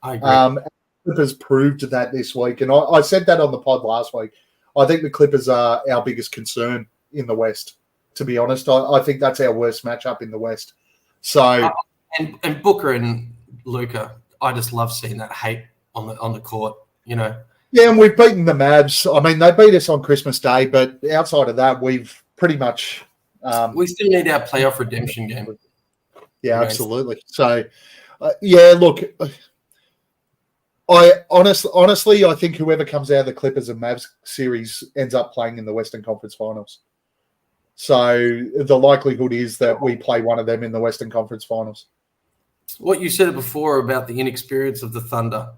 I agree. Clippers proved that this week, and I said that on the pod last week. I think the Clippers are our biggest concern in the West. To be honest, I think that's our worst matchup in the West. So, and Booker and Luka, I just love seeing that hate on the court. You know. Yeah, and we've beaten the Mavs. I mean, they beat us on Christmas Day, but outside of that, we've pretty much. We still need our playoff redemption game. Yeah, absolutely. So, look, I honestly, I think whoever comes out of the Clippers and Mavs series ends up playing in the Western Conference Finals. So the likelihood is that we play one of them in the Western Conference Finals. What you said before about the inexperience of the Thunder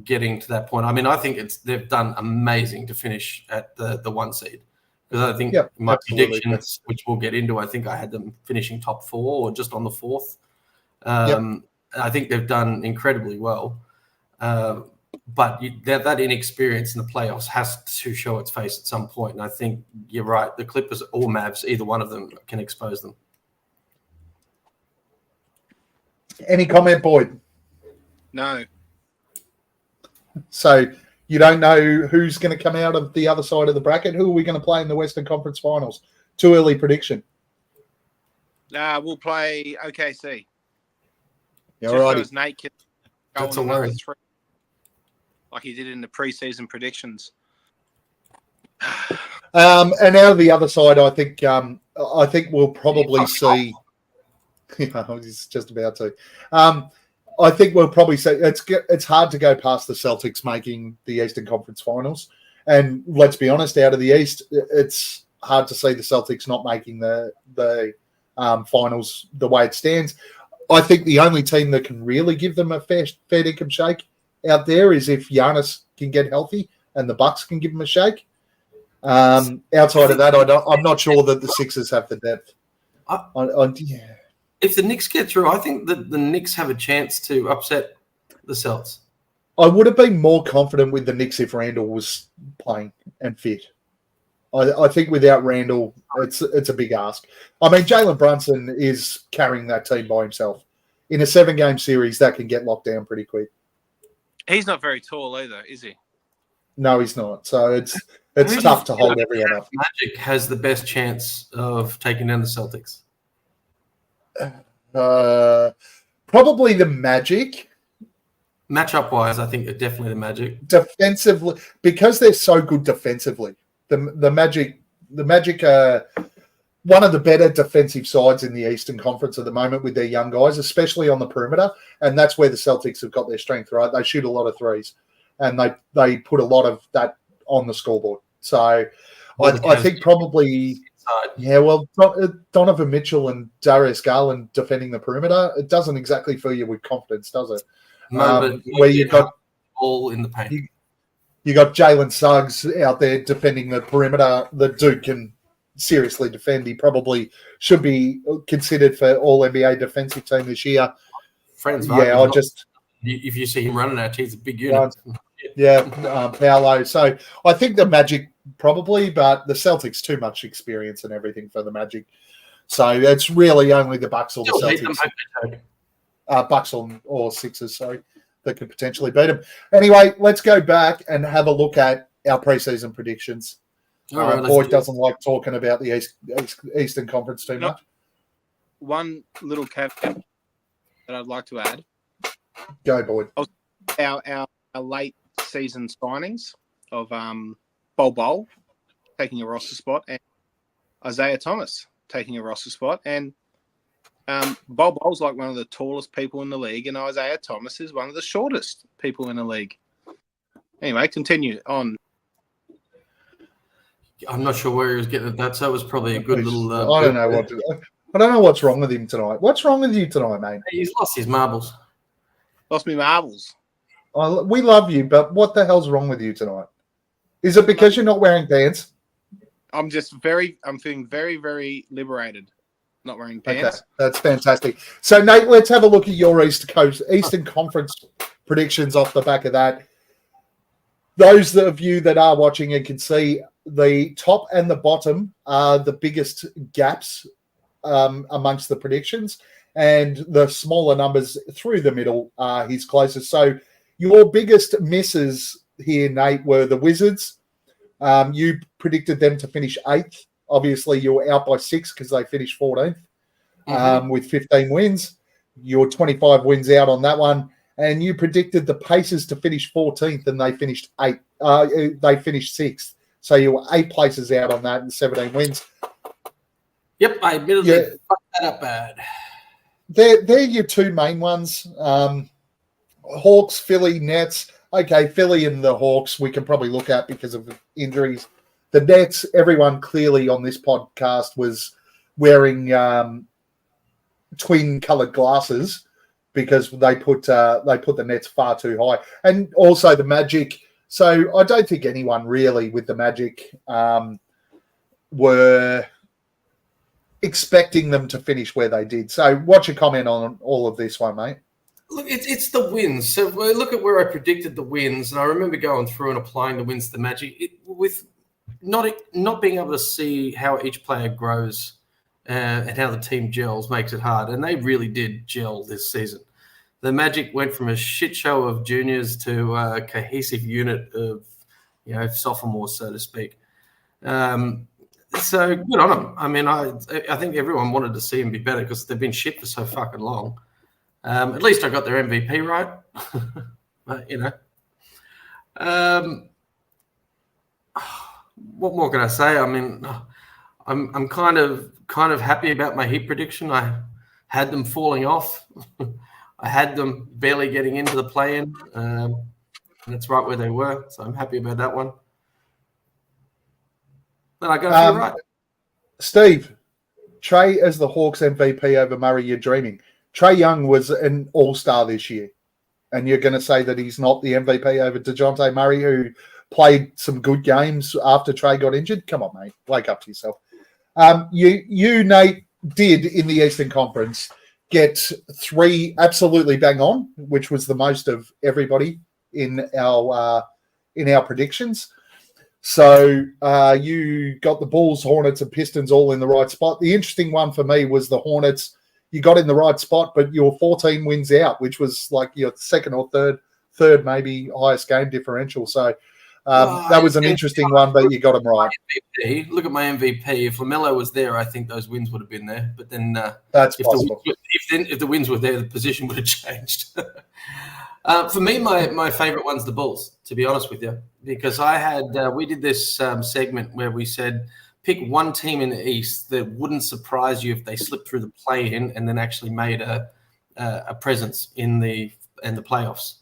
getting to that point, I mean, I think they've done amazing to finish at the 1 seed. Because I think my predictions, which we'll get into, I think I had them finishing top 4 or just on the 4th. I think they've done incredibly well. But that inexperience in the playoffs has to show its face at some point. And I think you're right. The Clippers or Mavs, either one of them can expose them. Any comment, Boyd? No. So you don't know who's going to come out of the other side of the bracket? Who are we going to play in the Western Conference Finals? Too early prediction. We'll play OKC. Yeah, all right. Nate can go That's on a worry. 3, like he did in the preseason predictions. And out of the other side, I think we'll probably see. I was just about to. I think we'll probably see it's hard to go past the Celtics making the Eastern Conference Finals, and let's be honest, out of the East, it's hard to see the Celtics not making the finals the way it stands. I think the only team that can really give them a fair dinkum shake out there is if Giannis can get healthy and the Bucks can give him a shake. Outside of that, I'm not sure that the Sixers have the depth. If the Knicks get through, I think that the Knicks have a chance to upset the Celts. I would have been more confident with the Knicks if Randall was playing and fit. I think without Randall, it's a big ask. I mean, Jalen Brunson is carrying that team by himself. In a 7-game series, that can get locked down pretty quick. He's not very tall either, is he? No, he's not. So it's Who do you tough to think hold everyone up. Magic has the best chance of taking down the Celtics? Probably the Magic. Matchup wise, I think definitely the Magic. Defensively, because they're so good defensively, the Magic are one of the better defensive sides in the Eastern Conference at the moment with their young guys, especially on the perimeter, and that's where the Celtics have got their strength. Right, they shoot a lot of threes, and they put a lot of that on the scoreboard. So I think probably. Yeah, well, Donovan Mitchell and Darius Garland defending the perimeter, it doesn't exactly fill you with confidence, does it? No, but where you've got all in the paint. You got Jalen Suggs out there defending the perimeter. The Duke can seriously defend. He probably should be considered for All NBA defensive team this year. If you see him running out, he's a big unit. Paolo. So I think the Magic probably, but the Celtics too much experience and everything for the Magic. So it's really only the Bucks or the Celtics. Bucks or Sixers, that could potentially beat them. Anyway, let's go back and have a look at our preseason predictions. Boyd doesn't like talking about the Eastern Conference too much. One little caveat that I'd like to add. Go, Boyd. Our late season signings of Bol taking a roster spot and Isaiah Thomas taking a roster spot. And Bol's like one of the tallest people in the league, and Isaiah Thomas is one of the shortest people in the league. Anyway, continue on. I'm not sure where he was getting at that, so it was probably a good little. I don't know what's wrong with him tonight. What's wrong with you tonight, mate? He's lost his marbles. Lost me marbles. We love you, but what the hell's wrong with you tonight? Is it because you're not wearing pants? I'm feeling very, very liberated. Not wearing pants. Okay, that's fantastic. So, Nate, let's have a look at your Eastern Conference predictions off the back of that. Those of you that are watching and can see, the top and the bottom are the biggest gaps amongst the predictions, and the smaller numbers through the middle are his closest. So your biggest misses here, Nate, were the Wizards. You predicted them to finish 8th. Obviously, you were out by 6 because they finished 14th with 15 wins. You're 25 wins out on that one. And you predicted the Pacers to finish 14th, and they finished 8th. They finished 6th. So you were 8 places out on that and 17 wins. Yep, I admittedly fucked that up bad. They're your two main ones. Hawks, Philly, Nets. Okay, Philly and the Hawks we can probably look at because of injuries. The Nets, everyone clearly on this podcast was wearing twin-coloured glasses because they put the Nets far too high. And also the Magic. So I don't think anyone really with the Magic were expecting them to finish where they did. So what's your comment on all of this one, mate? Look, it's the wins. So look at where I predicted the wins, and I remember going through and applying the wins to the Magic with not being able to see how each player grows and how the team gels makes it hard. And they really did gel this season. The Magic went from a shit show of juniors to a cohesive unit of, sophomores, so to speak. So good on them. I mean, I think everyone wanted to see them be better because they've been shit for so fucking long. At least I got their MVP right. What more can I say? I mean, I'm kind of happy about my Heat prediction. I had them falling off. I had them barely getting into the play-in. And that's right where they were. So I'm happy about that one. Then I got a few right. Steve, Trey as the Hawks MVP over Murray, you're dreaming. Trey Young was an all-star this year. And you're going to say that he's not the MVP over DeJounte Murray, who played some good games after Trey got injured? Come on, mate. Wake up to yourself. You, Nate, did in the Eastern Conference get 3 absolutely bang on, which was the most of everybody in our predictions. So you got the Bulls, Hornets, and Pistons all in the right spot. The interesting one for me was the Hornets. You got in the right spot, but you were 14 wins out, which was like your second or third maybe highest game differential. So That was an interesting one, but you got them right. MVP, look at my MVP. If LaMelo was there, I think those wins would have been there. But then That's possible. If the wins were there, the position would have changed. For me, my favourite one's the Bulls, to be honest with you, because we did this segment where we said pick one team in the East that wouldn't surprise you if they slipped through the play-in and then actually made a presence in the playoffs.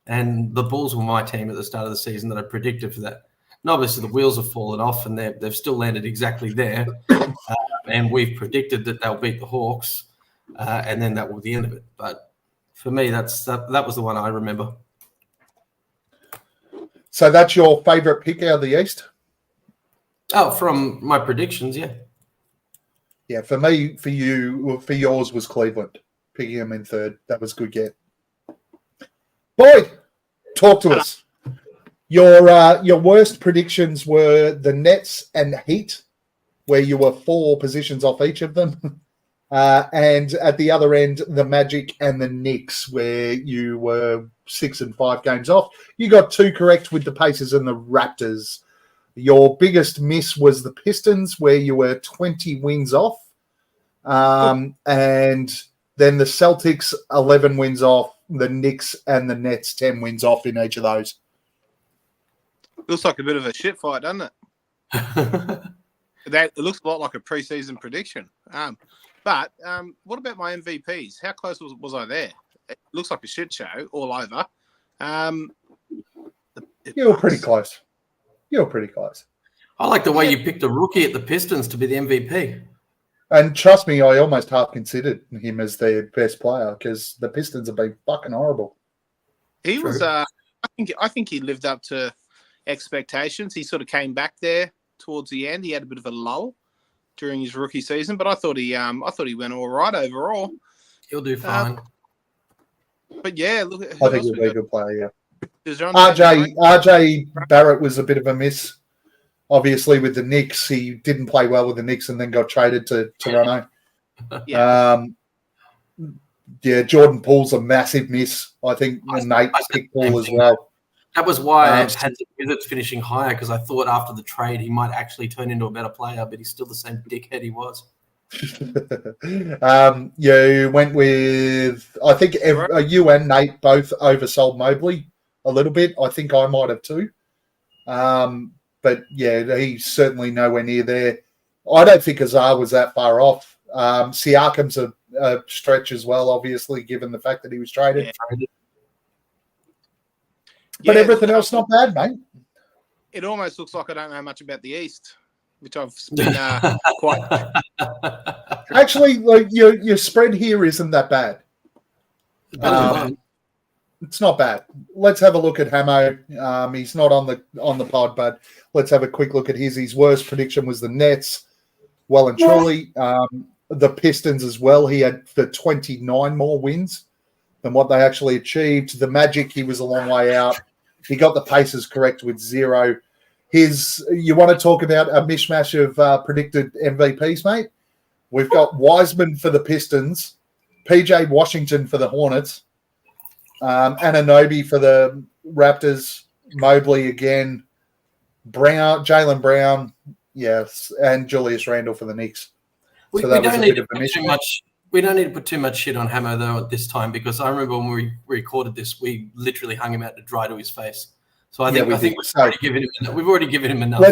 And the Bulls were my team at the start of the season that I predicted for that. And obviously the wheels have fallen off and they've still landed exactly there. And we've predicted that they'll beat the Hawks, and then that will be the end of it. But for me, that was the one I remember. So that's your favourite pick out of the East? Oh, from my predictions, yeah. Yeah, for me, for yours was Cleveland. Picking them in third. That was a good get. Boyd, talk to us. Your worst predictions were the Nets and Heat, where you were 4 positions off each of them. And at the other end, the Magic and the Knicks, where you were 6 and 5 games off. You got 2 correct with the Pacers and the Raptors. Your biggest miss was the Pistons, where you were 20 wins off. And then the Celtics, 11 wins off. The Knicks and the Nets, 10 wins off in each of those. Looks like a bit of a shit fight, doesn't it? It looks a lot like a preseason prediction. But what about my MVPs? How close was I there? It looks like a shit show all over. You were pretty close. I like the way you picked a rookie at the Pistons to be the MVP. And trust me, I almost half considered him as their best player because the Pistons have been fucking horrible. He was. I think he lived up to expectations. He sort of came back there towards the end. He had a bit of a lull during his rookie season, but I thought he went all right overall. He'll do fine. But yeah, look. I think he'll be a good player. Yeah. RJ RJ Barrett was a bit of a miss. Obviously, with the Knicks, he didn't play well with the Knicks and then got traded to Toronto. Yeah. Jordan Poole's a massive miss. I think Nate picked Poole as well. That was why I had the Wizards finishing higher, because I thought after the trade he might actually turn into a better player, but he's still the same dickhead he was. You went with, I think you and Nate both oversold Mobley a little bit. I think I might have too. But yeah, he's certainly nowhere near there. I don't think Azar was that far off. Siakam's a stretch as well, obviously, given the fact that he was traded. Yeah. But everything else not bad, mate. It almost looks like I don't know much about the East, which I've been quite. Actually, like your spread here isn't that bad. It's not bad. Let's have a look at Hamo. He's not on the pod, but let's have a quick look at his. His worst prediction was the Nets. Well and truly, the Pistons as well. He had the 29 more wins than what they actually achieved. The Magic, he was a long way out. He got the Pacers correct with 0. You want to talk about a mishmash of predicted MVPs, mate? We've got Wiseman for the Pistons, PJ Washington for the Hornets, Anunoby for the Raptors, Mobley again, Jaylen Brown, yes, and Julius Randle for the Knicks. We don't need to put too much shit on Hamo though at this time, because I remember when we recorded this, we literally hung him out to dry to his face. So I think we've already given him enough.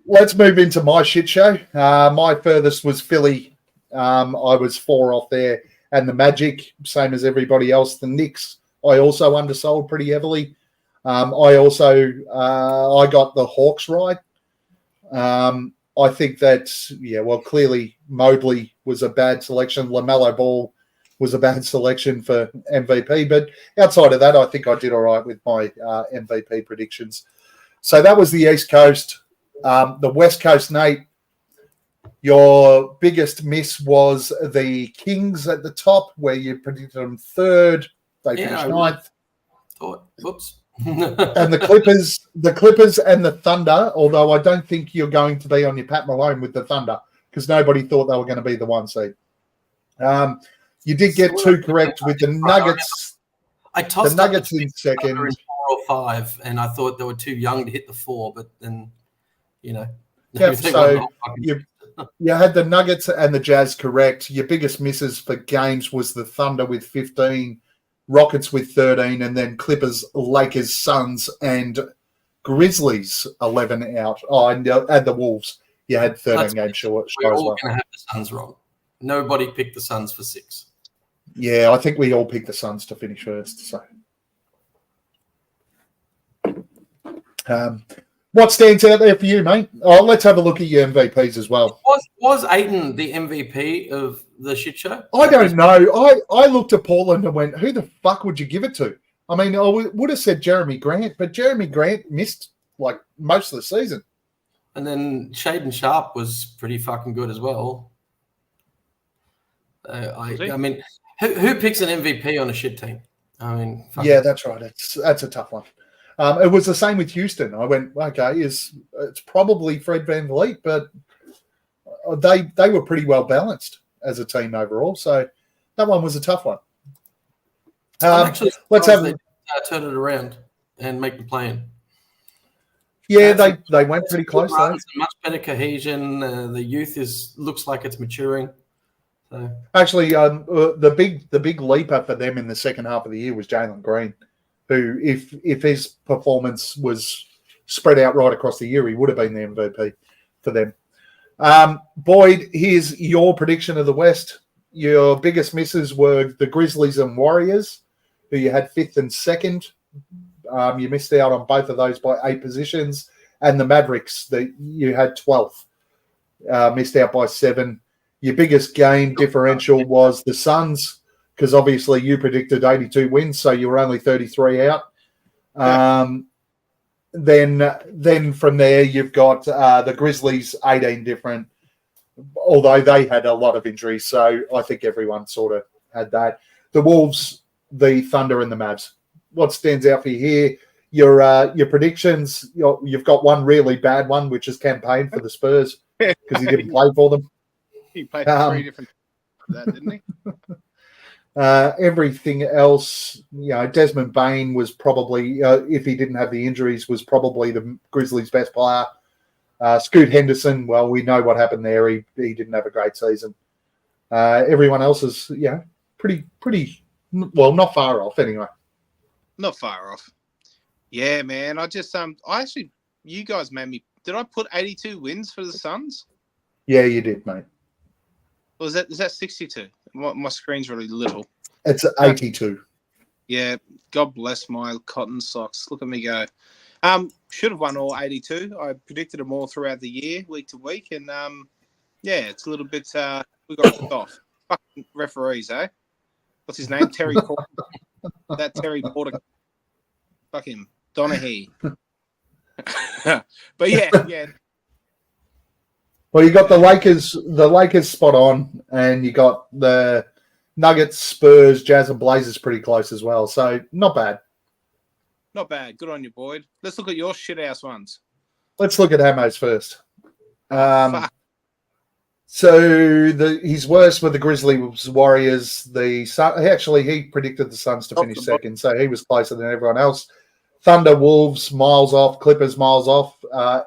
Let's move into my shit show. My furthest was Philly. I was 4 off there, and the Magic, same as everybody else. The Knicks, I also undersold pretty heavily. I got the Hawks right. I think that, clearly Mobley was a bad selection. LaMelo Ball was a bad selection for MVP. But outside of that, I think I did all right with my MVP predictions. So that was the East Coast. The West Coast, Nate, your biggest miss was the Kings at the top, where you predicted them 3rd. They finished 9th. Whoops. And the Clippers and the Thunder, although I don't think you're going to be on your Pat Malone with the Thunder, because nobody thought they were going to be the 1 seed. You did get 2 correct with the Nuggets. I tossed the Nuggets in second. or 5, and I thought they were too young to hit the 4. But then, Yeah, they won the so whole fucking- you had the Nuggets and the Jazz correct. Your biggest misses for games was the Thunder with 15, Rockets with 13, and then Clippers, Lakers, Suns, and Grizzlies 11 out. Oh, and the Wolves. You had 13 games short We're as all well. going to have the Suns wrong. Nobody picked the Suns for 6. Yeah, I think we all picked the Suns to finish first. So, what stands out there for you, mate? Oh, let's have a look at your MVPs as well. Was Ayton the MVP of the shit show? I don't know. I looked at Portland and went, who the fuck would you give it to? I mean, I would have said Jeremy Grant, but Jeremy Grant missed like most of the season. And then Shaden Sharp was pretty fucking good as well. I mean, who picks an MVP on a shit team? I mean, yeah, that's right. That's a tough one. It was the same with Houston. I went, okay, it's probably Fred VanVleet, but they were pretty well balanced as a team overall. So that one was a tough one. Let's have turn it around and make the play-in. Yeah, they went pretty close. Runs, much better cohesion. The youth looks like it's maturing. So. Actually, the big leaper for them in the second half of the year was Jalen Green, who, if his performance was spread out right across the year, he would have been the MVP for them. Boyd, here's your prediction of the West. Your biggest misses were the Grizzlies and Warriors, who you had 5th and 2nd. You missed out on both of those by 8 positions. And the Mavericks, that you had 12th, missed out by 7. Your biggest game differential was the Suns, because obviously you predicted 82 wins, so you were only 33 out. Then from there, you've got the Grizzlies, 18 different, although they had a lot of injuries, so I think everyone sort of had that. The Wolves, the Thunder, and the Mavs. What stands out for you here? Your predictions, you've got one really bad one, which is campaign for the Spurs, because he didn't play for them. He played for 3 different that, didn't he? Everything else, Desmond Bain was probably, if he didn't have the injuries, was probably the Grizzlies' best player. Scoot Henderson, well, we know what happened there. He didn't have a great season. Everyone else is, pretty, well, not far off anyway. Not far off. Yeah, man. You guys made me. Did I put 82 wins for the Suns? Yeah, you did, mate. Or is that 62? My screen's really little. It's 82. Yeah, God bless my cotton socks. Look at me go. Should have won all 82. I predicted them all throughout the year, week to week, and it's a little bit. We got ripped off. Fucking referees, eh? What's his name? Terry Porter. That Terry Porter. Fuck him, Donaghy. But yeah. Well, you got the Lakers spot on, and you got the Nuggets, Spurs, Jazz, and Blazers pretty close as well. So not bad. Not bad. Good on you, Boyd. Let's look at your shithouse ones. Let's look at Hamo's first. So his worst were the Grizzlies, Warriors. He predicted the Suns to finish second, so he was closer than everyone else. Thunder, Wolves, miles off. Clippers, miles off.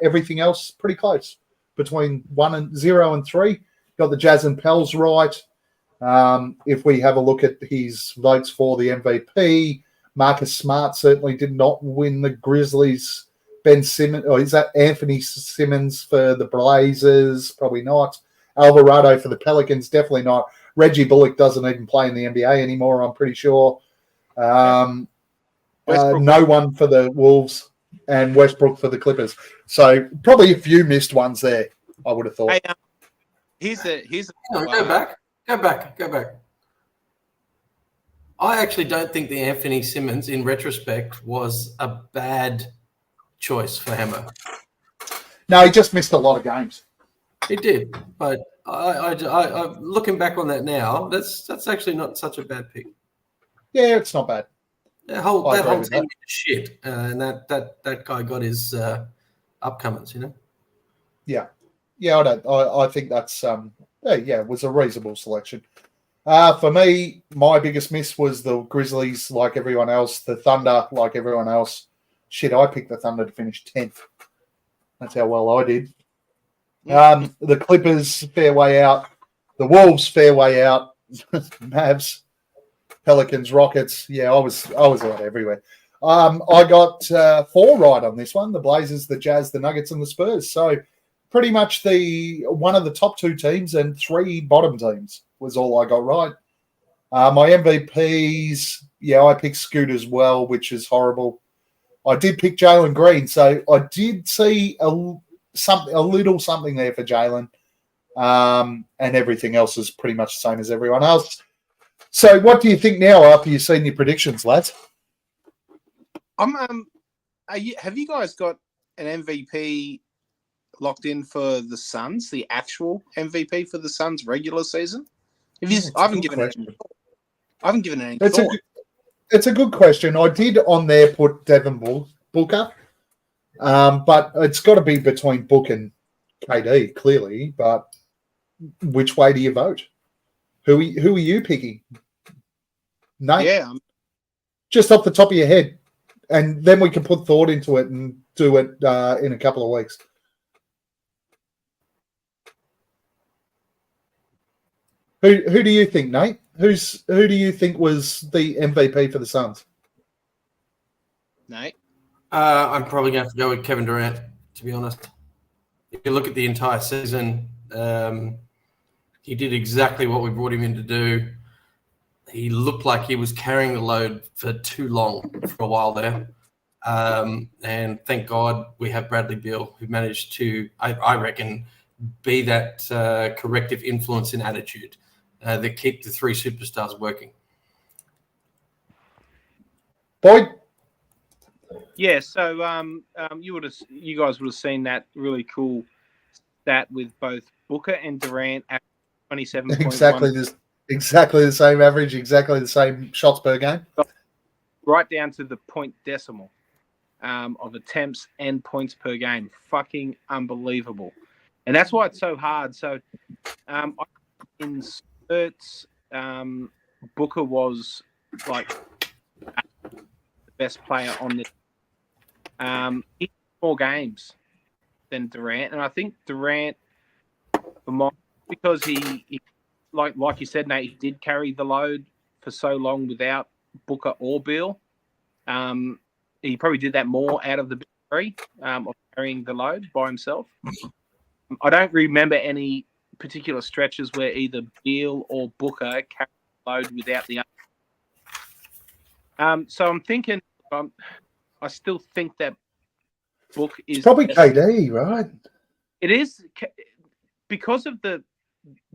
Everything else pretty close. Between 0 and 3, got the Jazz and Pels right. If we have a look at his votes for the MVP, Marcus Smart certainly did not win the Grizzlies. Ben Simmons, or is that Anthony Simmons for the Blazers? Probably not. Alvarado for the Pelicans, definitely not. Reggie Bullock doesn't even play in the NBA anymore, I'm pretty sure. No one for the Wolves, and Westbrook for the Clippers. So probably a few missed ones there, I would have thought. Hey, here's Go back. I actually don't think the Anthony Simmons, in retrospect, was a bad choice for Hammer. No, he just missed a lot of games. He did, but I looking back on that now, that's actually not such a bad pick. Yeah, it's not bad. That whole team is shit, and that guy got his upcomings, Yeah, I think that's it was a reasonable selection. For me, my biggest miss was the Grizzlies, like everyone else. The Thunder, like everyone else. Shit, I picked the Thunder to finish 10th. That's how well I did. The Clippers, fair way out. The Wolves, fair way out. Mavs, Pelicans, Rockets. Yeah, I was out everywhere. I got 4 right on this one: the Blazers, the Jazz, the Nuggets, and the Spurs. So pretty much one of the top 2 teams and 3 bottom teams was all I got right. My MVPs, I picked Scoot as well, which is horrible. I did pick Jalen Green, so I did see a little something there for Jalen, and everything else is pretty much the same as everyone else. So, what do you think now after you've seen your predictions, lads? Have you guys got an MVP locked in for the Suns? The actual MVP for the Suns regular season? I haven't given it any thought. It's a good question. I did on there put Devin Booker, but it's got to be between Book and KD, clearly. But which way do you vote? Who are you picking? Nate? Yeah. Just off the top of your head. And then we can put thought into it and do it in a couple of weeks. Who do you think, Nate? Who do you think was the MVP for the Suns? Nate? I'm probably going to have to go with Kevin Durant, to be honest. If you look at the entire season, he did exactly what we brought him in to do. He looked like he was carrying the load for too long for a while there. And thank God we have Bradley Beal, who managed to, I reckon, be that corrective influence in attitude that keep the 3 superstars working. Boyd? Yeah, so you guys would have seen that really cool stat with both Booker and Durant at 27.1. Exactly the same average, exactly the same shots per game. Right down to the point decimal of attempts and points per game. Fucking unbelievable. And that's why it's so hard. So in spurts, Booker was like the best player on this. He had more games than Durant. And I think Durant, because he like you said, Nate, he did carry the load for so long without Booker or Beal. He probably did that more out of the big 3 of carrying the load by himself. I don't remember any particular stretches where either Beal or Booker carried the load without the other. So I'm thinking, I still think that Book is... It's probably KD, right? It is because of the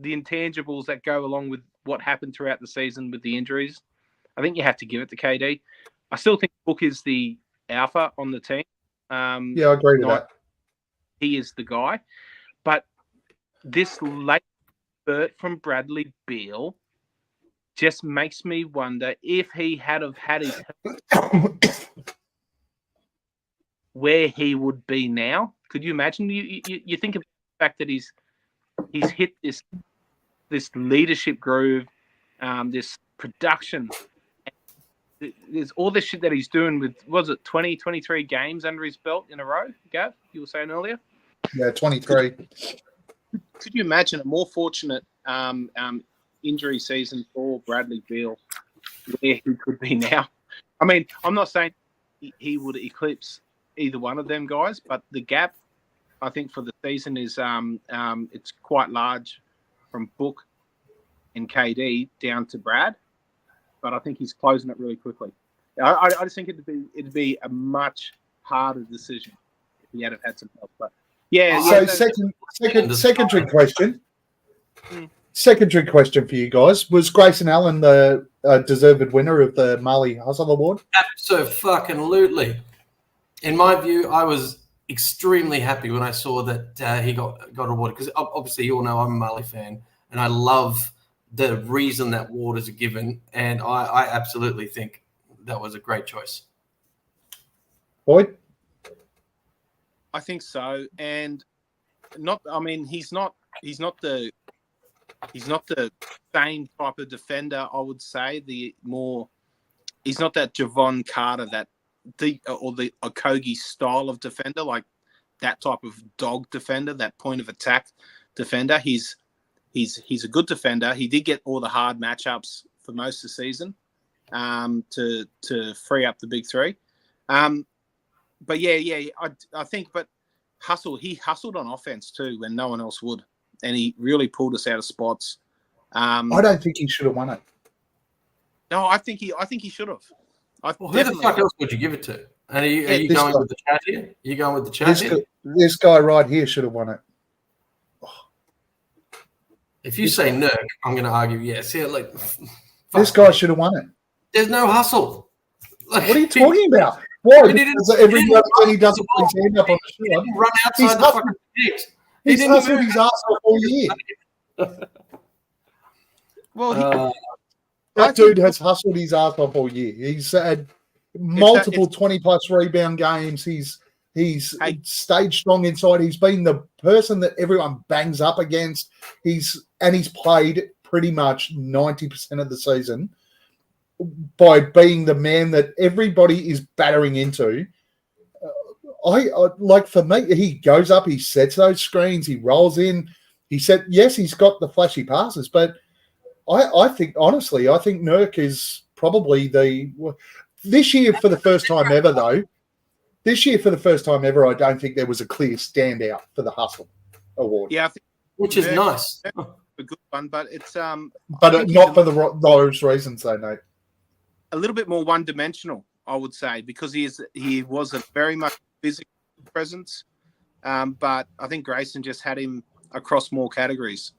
intangibles that go along with what happened throughout the season with the injuries. I think you have to give it to KD. I still think Book is the alpha on the team. Yeah, I agree with that. He is the guy. But this late spurt from Bradley Beal just makes me wonder if he had his where he would be now. Could you imagine? You think of the fact that he's hit this leadership groove, this production. There's all this shit that he's doing with, was it 20, 23 games under his belt in a row, Gav, you were saying earlier? Yeah, 23. Could you imagine a more fortunate injury season for Bradley Beal where he could be now? I mean, I'm not saying he would eclipse either one of them guys, but the gap, I think, for the season is it's quite large from Book and KD down to Brad. But I think he's closing it really quickly. I just think it'd be a much harder decision if he had some help. But So secondary question. Secondary question for you guys: was Grayson Allen the deserved winner of the Marley Hustle Award? Absolutely. In my view, I was extremely happy when I saw that he got awarded, because obviously you all know I'm a Marley fan and I love the reason that award is given, and I absolutely think that was a great choice. Boyd? I think so, and he's not the same type of defender. I would say he's not that Javon Carter that the Okogie style of defender, like that type of dog defender, that point of attack defender. He's a good defender. He did get all the hard matchups for most of the season to free up the big three. But I think, but he hustled on offense too when no one else would, and he really pulled us out of spots. I don't think he should have won it. No, I think he should have. Who the fuck else would you give it to? And are you going with the chat here? Are you going with the chat here? This guy right here should have won it. If you say Nurk, I'm going to argue yes. Yeah, like this guy should have won it. There's no hustle. Like, what are you talking about? Why? Every time he doesn't put his hand up on the shoe, he didn't run outside the fucking six. He's hustled his ass off all year. Well, that dude has hustled his ass off all year. He's had multiple 20-plus rebound games. He's stayed strong inside. He's been the person that everyone bangs up against. He's played pretty much 90% of the season by being the man that everybody is battering into. I like, for me, he goes up, he sets those screens, he rolls in. He's got the flashy passes, but I think, honestly, I think Nurk is probably this year for the first time ever, though. This year, for the first time ever, I don't think there was a clear standout for the Hustle Award. Yeah, I think which is nice. A good one, but it's but not for those reasons, though, Nate. A little bit more one-dimensional, I would say, because he was a very much physical presence, but I think Grayson just had him across more categories.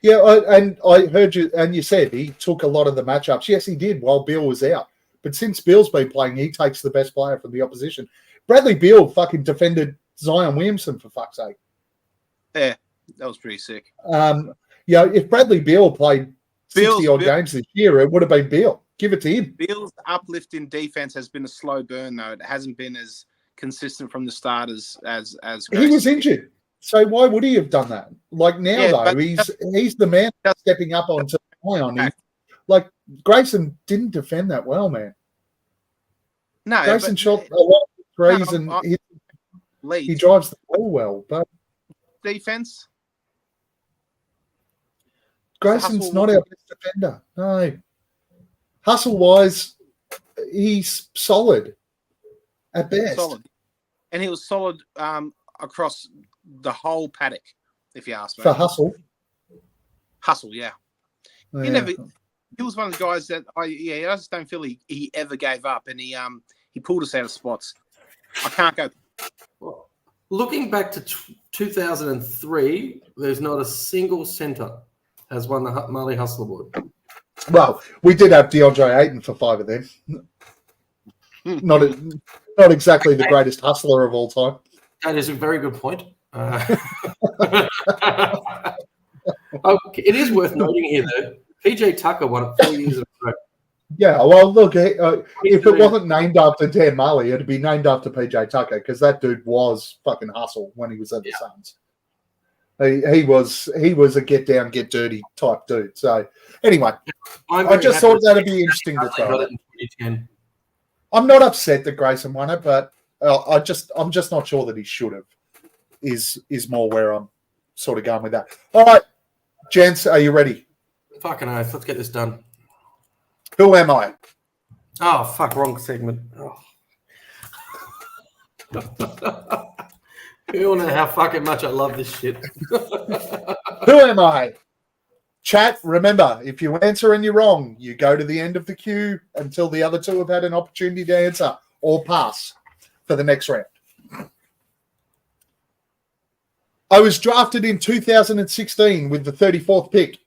Yeah, I heard you, and you said he took a lot of the matchups. Yes, he did while Beal was out. But since Beal's been playing, he takes the best player from the opposition. Bradley Beal fucking defended Zion Williamson, for fuck's sake. Yeah, that was pretty sick. If Bradley Beal played 60-odd games this year, it would have been Beal. Give it to him. Beal's uplift in defense has been a slow burn, though. It hasn't been as consistent from the start as he was injured. So why would he have done that? Like now, though, he's the man stepping up onto Zion. Like, Grayson didn't defend that well, man. No, Grayson shot a lot of threes and he drives the ball well, but defense. Grayson's not our best defender. No. Hustle-wise, he's solid at best. Solid. And he was solid across the whole paddock, if you ask me. For Hustle? Hustle, yeah. He was one of the guys that I just don't feel he ever gave up, and he pulled us out of spots. I can't go. Well, looking back to 2003, there's not a single centre has won the Marley Hustle Award. Well, we did have DeAndre Ayton for 5 of them. Not exactly the greatest hustler of all time. That is a very good point. It is worth noting here, though. PJ Tucker won it 4 years in a row. Yeah, well, look, if it wasn't named after Dan Marley, it'd be named after PJ Tucker, because that dude was fucking hustle when he was at the Suns. He was a get down, get dirty type dude. So anyway, I just thought that'd be interesting to throw. I'm not upset that Grayson won it, but I'm just not sure that he should have. Is more where I'm sort of going with that. All right, gents, are you ready? Fucking oath. Let's get this done. Who am I? Oh, fuck. Wrong segment. Oh. You all know how fucking much I love this shit. Who am I? Chat, remember, if you answer and you're wrong, you go to the end of the queue until the other two have had an opportunity to answer or pass for the next round. I was drafted in 2016 with the 34th pick.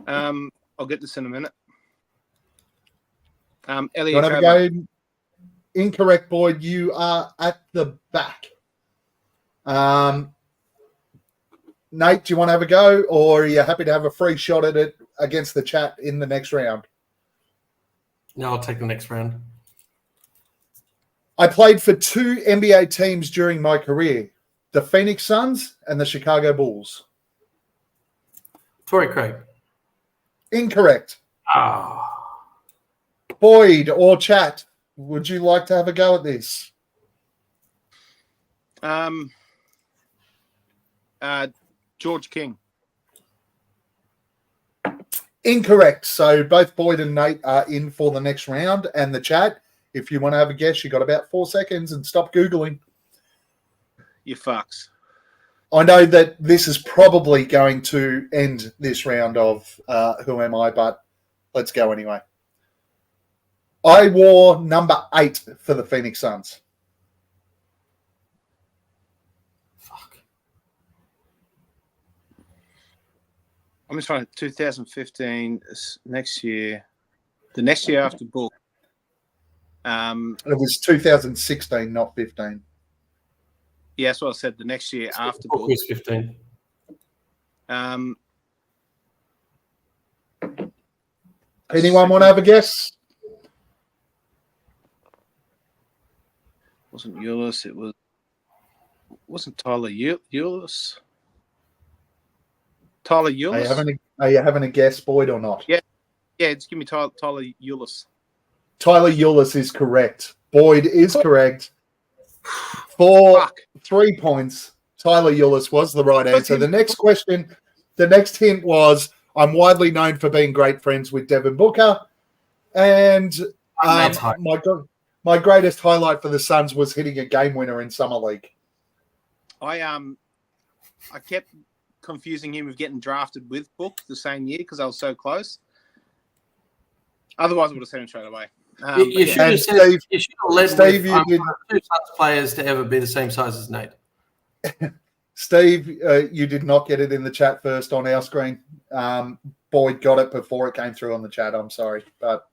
I'll get this in a minute. Elliot, you want to have a go? Incorrect, Boyd. You are at the back. Nate, do you want to have a go, or are you happy to have a free shot at it against the chat in the next round? No, I'll take the next round. I played for 2 NBA teams during my career, the Phoenix Suns and the Chicago Bulls. Torrey Craig. Incorrect. Boyd or chat, would you like to have a go at this? George King. Incorrect. So both Boyd and Nate are in for the next round. And the chat, if you want to have a guess, you got about 4 seconds and stop Googling. You fucks. I know that this is probably going to end this round of Who Am I, but let's go anyway. I wore number 8 for the Phoenix Suns. Fuck. I'm just trying to 2015 next year. The next year after Book. It was 2016, not 15. Yeah, that's what I said. The next year after Book Book. was 15. Anyone want to have a guess? Wasn't Eulis. It wasn't Tyler Eulis. Tyler Eulis. Are you having a guess, Boyd, or not? Yeah, just give me Tyler Eulis. Tyler Eulis is correct. Boyd is correct. For 3 points, Tyler Eulis was the right answer. The next question, the next hint was, I'm widely known for being great friends with Devin Booker. And my greatest highlight for the Suns was hitting a game winner in Summer League. I kept confusing him with getting drafted with Book the same year because I was so close. Otherwise, I would have said him straight away. You should have led with two Suns players to ever be the same size as Nate. Steve, you did not get it in the chat first on our screen. Boyd got it before it came through on the chat. I'm sorry. But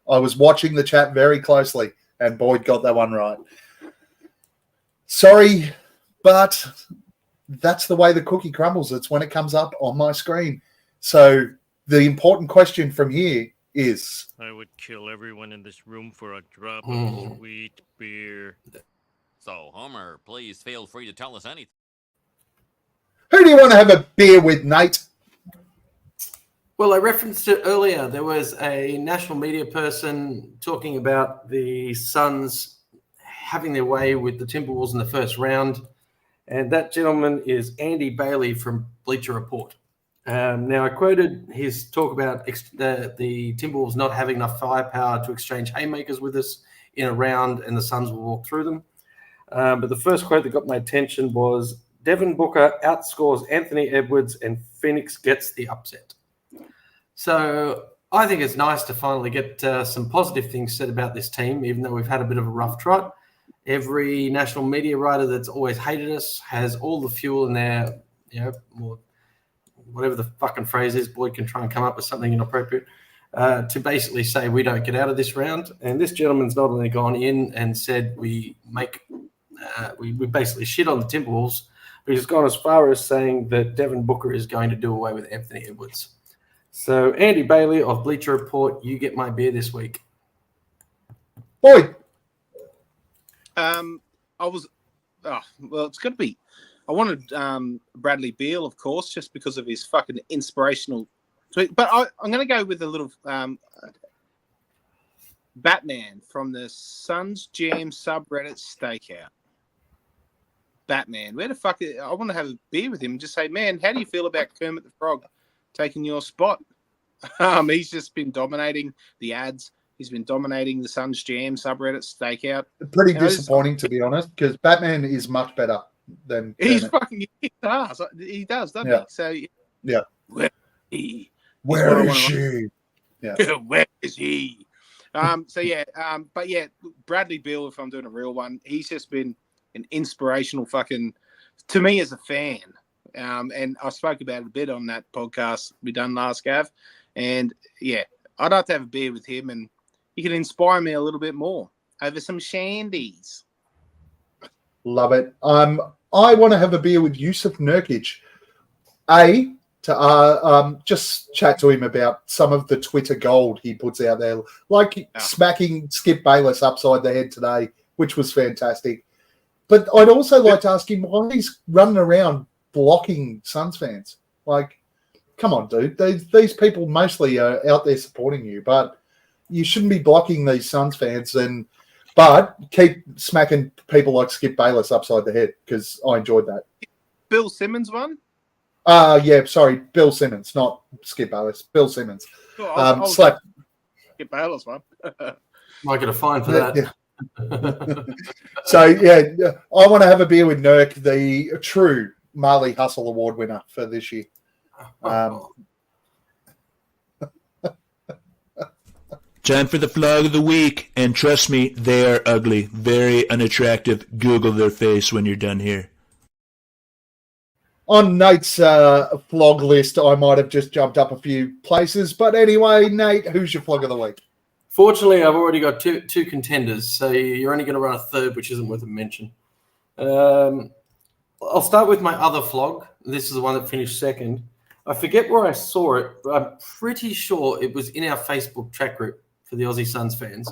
I was watching the chat very closely, and Boyd got that one right. Sorry, but that's the way the cookie crumbles. It's when it comes up on my screen. So the important question from here is... I would kill everyone in this room for a drop of sweet beer. So, Homer, please feel free to tell us anything. Who do you want to have a beer with, Nate? Well, I referenced it earlier. There was a national media person talking about the Suns having their way with the Timberwolves in the first round. And that gentleman is Andy Bailey from Bleacher Report. Now, I quoted his talk about the Timberwolves not having enough firepower to exchange haymakers with us in a round, and the Suns will walk through them. But the first quote that got my attention was, Devin Booker outscores Anthony Edwards and Phoenix gets the upset. So I think it's nice to finally get some positive things said about this team, even though we've had a bit of a rough trot. Every national media writer that's always hated us has all the fuel in their, whatever the fucking phrase is, Boyd can try and come up with something inappropriate, to basically say we don't get out of this round. And this gentleman's not only gone in and said we basically shit on the Timberwolves, but he's gone as far as saying that Devin Booker is going to do away with Anthony Edwards. So Andy Bailey of Bleacher Report, you get my beer this week. Boyd. It's got to be. I wanted Bradley Beal, of course, just because of his fucking inspirational tweet. But I'm going to go with a little Batman from the Suns Jam subreddit Stakeout. Batman, where the fuck? I want to have a beer with him and just say, man, how do you feel about Kermit the Frog taking your spot? He's just been dominating the ads. He's been dominating the Suns Jam subreddit Stakeout. Pretty disappointing, to be honest, because Batman is much better than he's Kermit. fucking does. He does, doesn't he? So yeah. Where is he? Where is she? Yeah. Where is he? But Bradley Beal, if I'm doing a real one, he's just been an inspirational fucking to me as a fan. And I spoke about it a bit on that podcast we done last, Gav. And yeah, I'd like to have a beer with him, and he can inspire me a little bit more over some shandies. Love it. I want to have a beer with Yusuf Nurkic. To just chat to him about some of the Twitter gold he puts out there, like smacking Skip Bayless upside the head today, which was fantastic. But I'd also like to ask him why he's running around blocking Suns fans. Like, come on, dude. These people mostly are out there supporting you, but you shouldn't be blocking these Suns fans. But keep smacking people like Skip Bayless upside the head because I enjoyed that. Bill Simmons one? Yeah, sorry, Bill Simmons, not Skip Bayless. Bill Simmons. I'll Slap. Skip Bayless one. Might get a fine for that. Yeah. So, yeah, I want to have a beer with Nurk, the true Marley Hustle Award winner for this year. Time for the flog of the week, and trust me, they are ugly, very unattractive. Google their face when you're done here. On Nate's flog list, I might have just jumped up a few places. But anyway, Nate, who's your flog of the week? Fortunately, I've already got two contenders, so you're only going to run a third, which isn't worth a mention. I'll start with my other flog. This is the one that finished second. I forget where I saw it, but I'm pretty sure it was in our Facebook chat group for the Aussie Suns fans,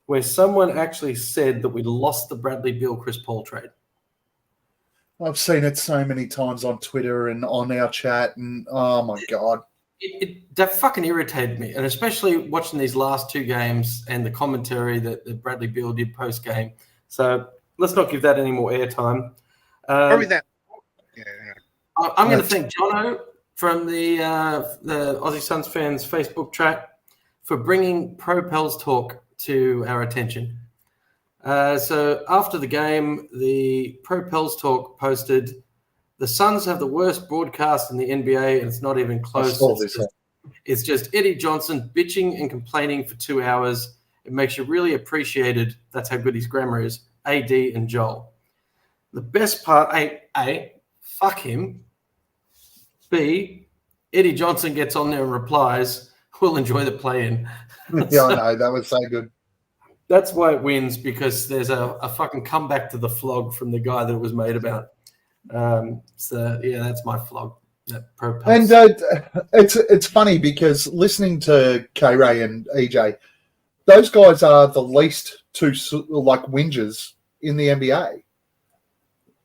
where someone actually said that we lost the Bradley Beal Chris Paul trade. I've seen it so many times on Twitter and on our chat, and oh my God. That fucking irritated me, and especially watching these last two games and the commentary that Bradley Beal did post-game. So let's not give that any more airtime. Probably that. Yeah. I'm going to thank Jono from the Aussie Suns Fans Facebook chat for bringing Pro Pels Talk to our attention. So after the game, the Pro Pels Talk posted, the Suns have the worst broadcast in the NBA, and it's not even close. It's just Eddie Johnson bitching and complaining for 2 hours. It makes you really appreciated, that's how good his grammar is, AD and Joel. The best part, A, fuck him. B, Eddie Johnson gets on there and replies, we'll enjoy the play-in. Yeah, I know. That was so good. That's why it wins, because there's a fucking comeback to the flog from the guy that it was made about. So, yeah, that's my flog. And it's funny because listening to K-Ray and EJ, those guys are the least two like whingers in the NBA.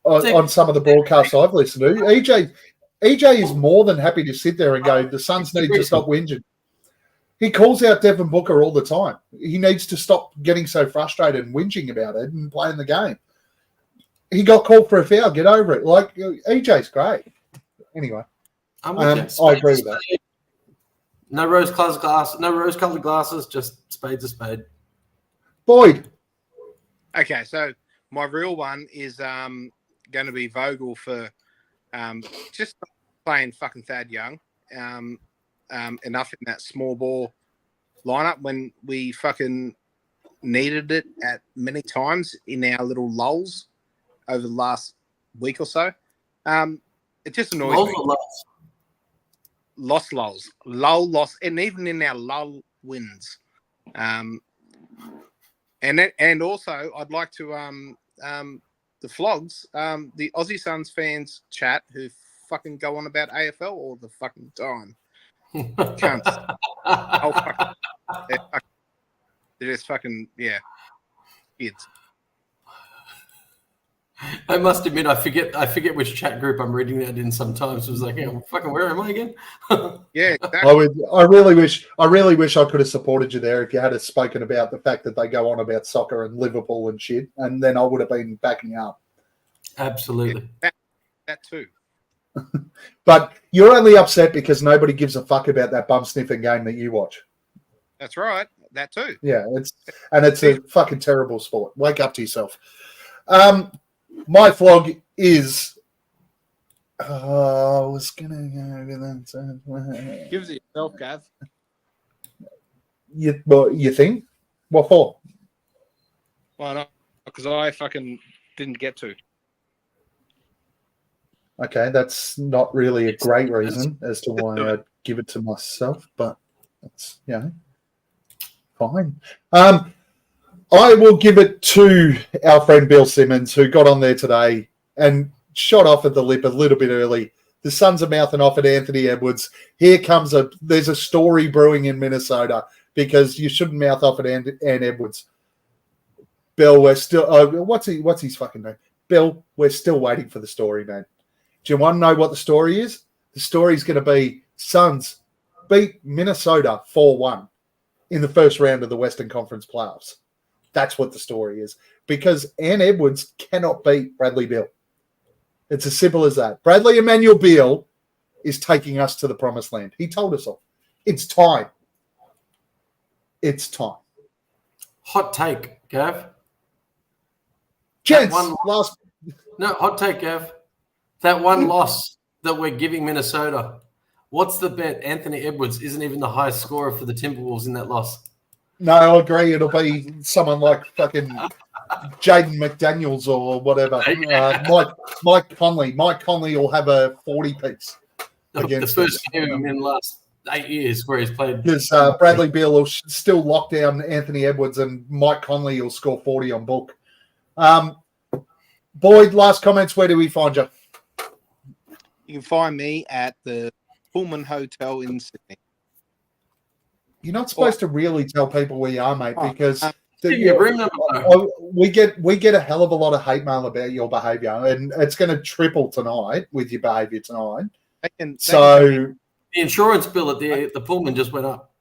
On some of the broadcasts I've listened to, EJ is more than happy to sit there and go, the Suns need to stop whinging. He calls out Devin Booker all the time. He needs to stop getting so frustrated and whinging about it and playing the game. He got called for a foul. Get over it. Like, EJ's great. Anyway, I agree with that. No rose-colored glasses, just spades a spade. Boyd. Okay, so my real one is going to be Vogel for just playing fucking Thad Young. Enough in that small ball lineup when we fucking needed it at many times in our little lulls over the last week or so. It just annoys me. Lost lulls. Lull, loss, and even in our lull wins. And also I'd like to the flogs, the Aussie Suns fans chat who fucking go on about AFL all the fucking time. Cunts. They're just fucking, yeah, kids. I must admit, I forget which chat group I'm reading that in sometimes. It was like, fucking, where am I again? Yeah, exactly. I really wish I could have supported you there if you had spoken about the fact that they go on about soccer and Liverpool and shit, and then I would have been backing up. Absolutely. That too. But you're only upset because nobody gives a fuck about that bum sniffing game that you watch. That's right. That too. Yeah, it's a fucking terrible sport. Wake up to yourself. My flog is. I was gonna go. Gives it yourself, Gav. You think? What for? Why not? Because I fucking didn't get to. Okay, that's not really a great reason as to why I'd give it to myself, but that's, fine. I will give it to our friend Bill Simmons, who got on there today and shot off at the lip a little bit early. The Suns are mouthing off at Anthony Edwards. There's a story brewing in Minnesota because you shouldn't mouth off at Ant Edwards. Bill, we're still, what's his fucking name? Bill, we're still waiting for the story, man. Do you want to know what the story is? The story is going to be Suns beat Minnesota 4-1 in the first round of the Western Conference playoffs. That's what the story is. Because Ant Edwards cannot beat Bradley Beal. It's as simple as that. Bradley Emmanuel Beal is taking us to the promised land. He told us all. It's time. It's time. Hot take, Gav. Gents, hot take, Gav. That one loss that we're giving Minnesota. What's the bet? Anthony Edwards isn't even the highest scorer for the Timberwolves in that loss. No, I agree. It'll be someone like fucking Jaden McDaniels or whatever. Mike Conley. Mike Conley will have a 40-piece. The first game in the last 8 years where he's played. Because Bradley Beal will still lock down Anthony Edwards and Mike Conley will score 40 on book. Boyd, last comments. Where do we find you? You can find me at the Pullman Hotel in Sydney. You're not supposed to really tell people where you are, mate, because we get a hell of a lot of hate mail about your behaviour, and it's going to triple tonight with your behaviour tonight. The insurance bill at the Pullman just went up.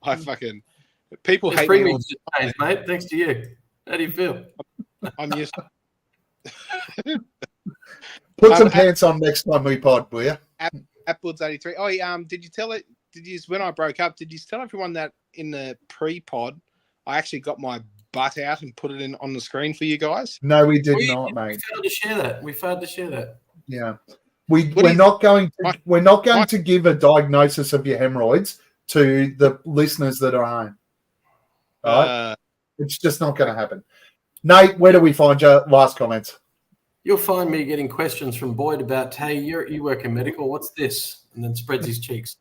I fucking people hate me. Changed, mate. Thanks to you. How do you feel? I'm used to Put some pants on next time we pod, will you? Appwoods83. Oh, did you tell it? Did you, when I broke up, did you tell everyone that in the pre-pod, I actually got my butt out and put it in on the screen for you guys? No, we did not, mate. We failed to share that. Yeah. We're not going to give a diagnosis of your hemorrhoids to the listeners that are home. Right? It's just not going to happen. Nate, where do we find you? Last comments. You'll find me getting questions from Boyd about, hey, you work in medical, what's this? And then spreads his cheeks.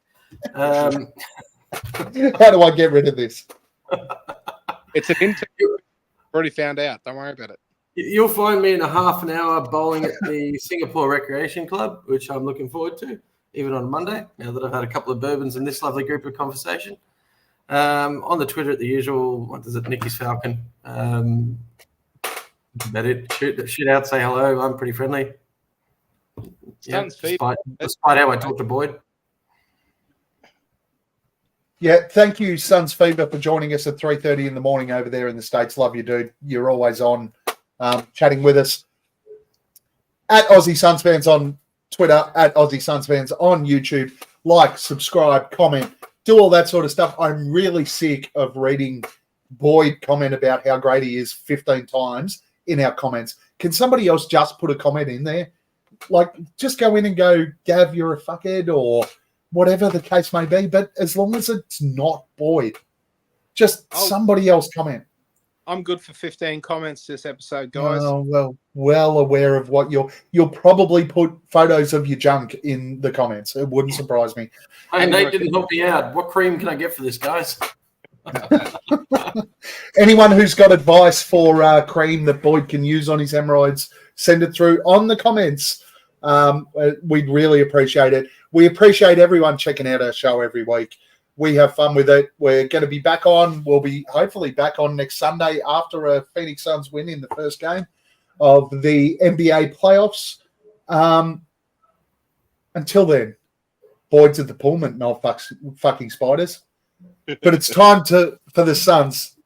How do I get rid of this? It's an interview. Already found out. Don't worry about it. You'll find me in a half an hour bowling at the Singapore Recreation Club, which I'm looking forward to, even on Monday, now that I've had a couple of bourbons in this lovely group of conversation. On the Twitter at the usual, what is it, Nicky's Falcon. About it. Shoot out, say hello. I'm pretty friendly. Yeah, despite how I talk to Boyd. Yeah, thank you, Suns Fever, for joining us at 3:30 in the morning over there in the States. Love you, dude. You're always on chatting with us. At Aussie Suns Fans on Twitter, at Aussie Suns Fans on YouTube. Like, subscribe, comment, do all that sort of stuff. I'm really sick of reading Boyd comment about how great he is 15 times in our comments. Can somebody else just put a comment in there? Like, just go in and go, Gav, you're a fuckhead, or whatever the case may be. But as long as it's not Boyd, just somebody else comment. I'm good for 15 comments this episode, guys. Oh, well aware of what you'll probably put photos of your junk in the comments. It wouldn't surprise me. Hey, Nate didn't help me out. What cream can I get for this, guys? Anyone who's got advice for cream that Boyd can use on his hemorrhoids, send it through on the comments. We'd really appreciate it. We appreciate everyone checking out our show every week. We have fun with it. We're going to be back on. We'll be hopefully back on next Sunday after a Phoenix Suns win in the first game of the NBA playoffs. Until then, Boyd's at the Pullman, no fucking spiders. But it's time for the Suns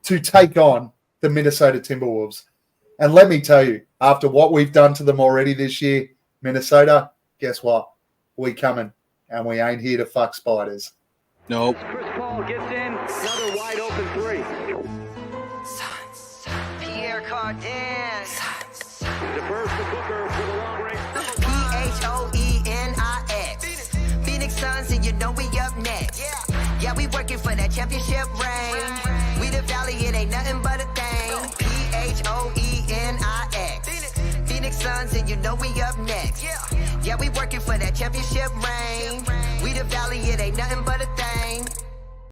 to take on the Minnesota Timberwolves. And let me tell you, after what we've done to them already this year, Minnesota, guess what? We coming, and we ain't here to fuck spiders. Nope. Chris Paul gets in, another wide open three. Suns. Pierre Cardin. Suns. Defers to Booker for the long range. P-H-O-E-N-I-X. Phoenix Suns, and you know we up next. Yeah, we working for that championship ring. We the Valley, it ain't nothing but a thing. P-H-O-E-N-I-X. Phoenix Suns, and you know we up next. Yeah, we working for that championship ring. We the Valley, it ain't nothing but a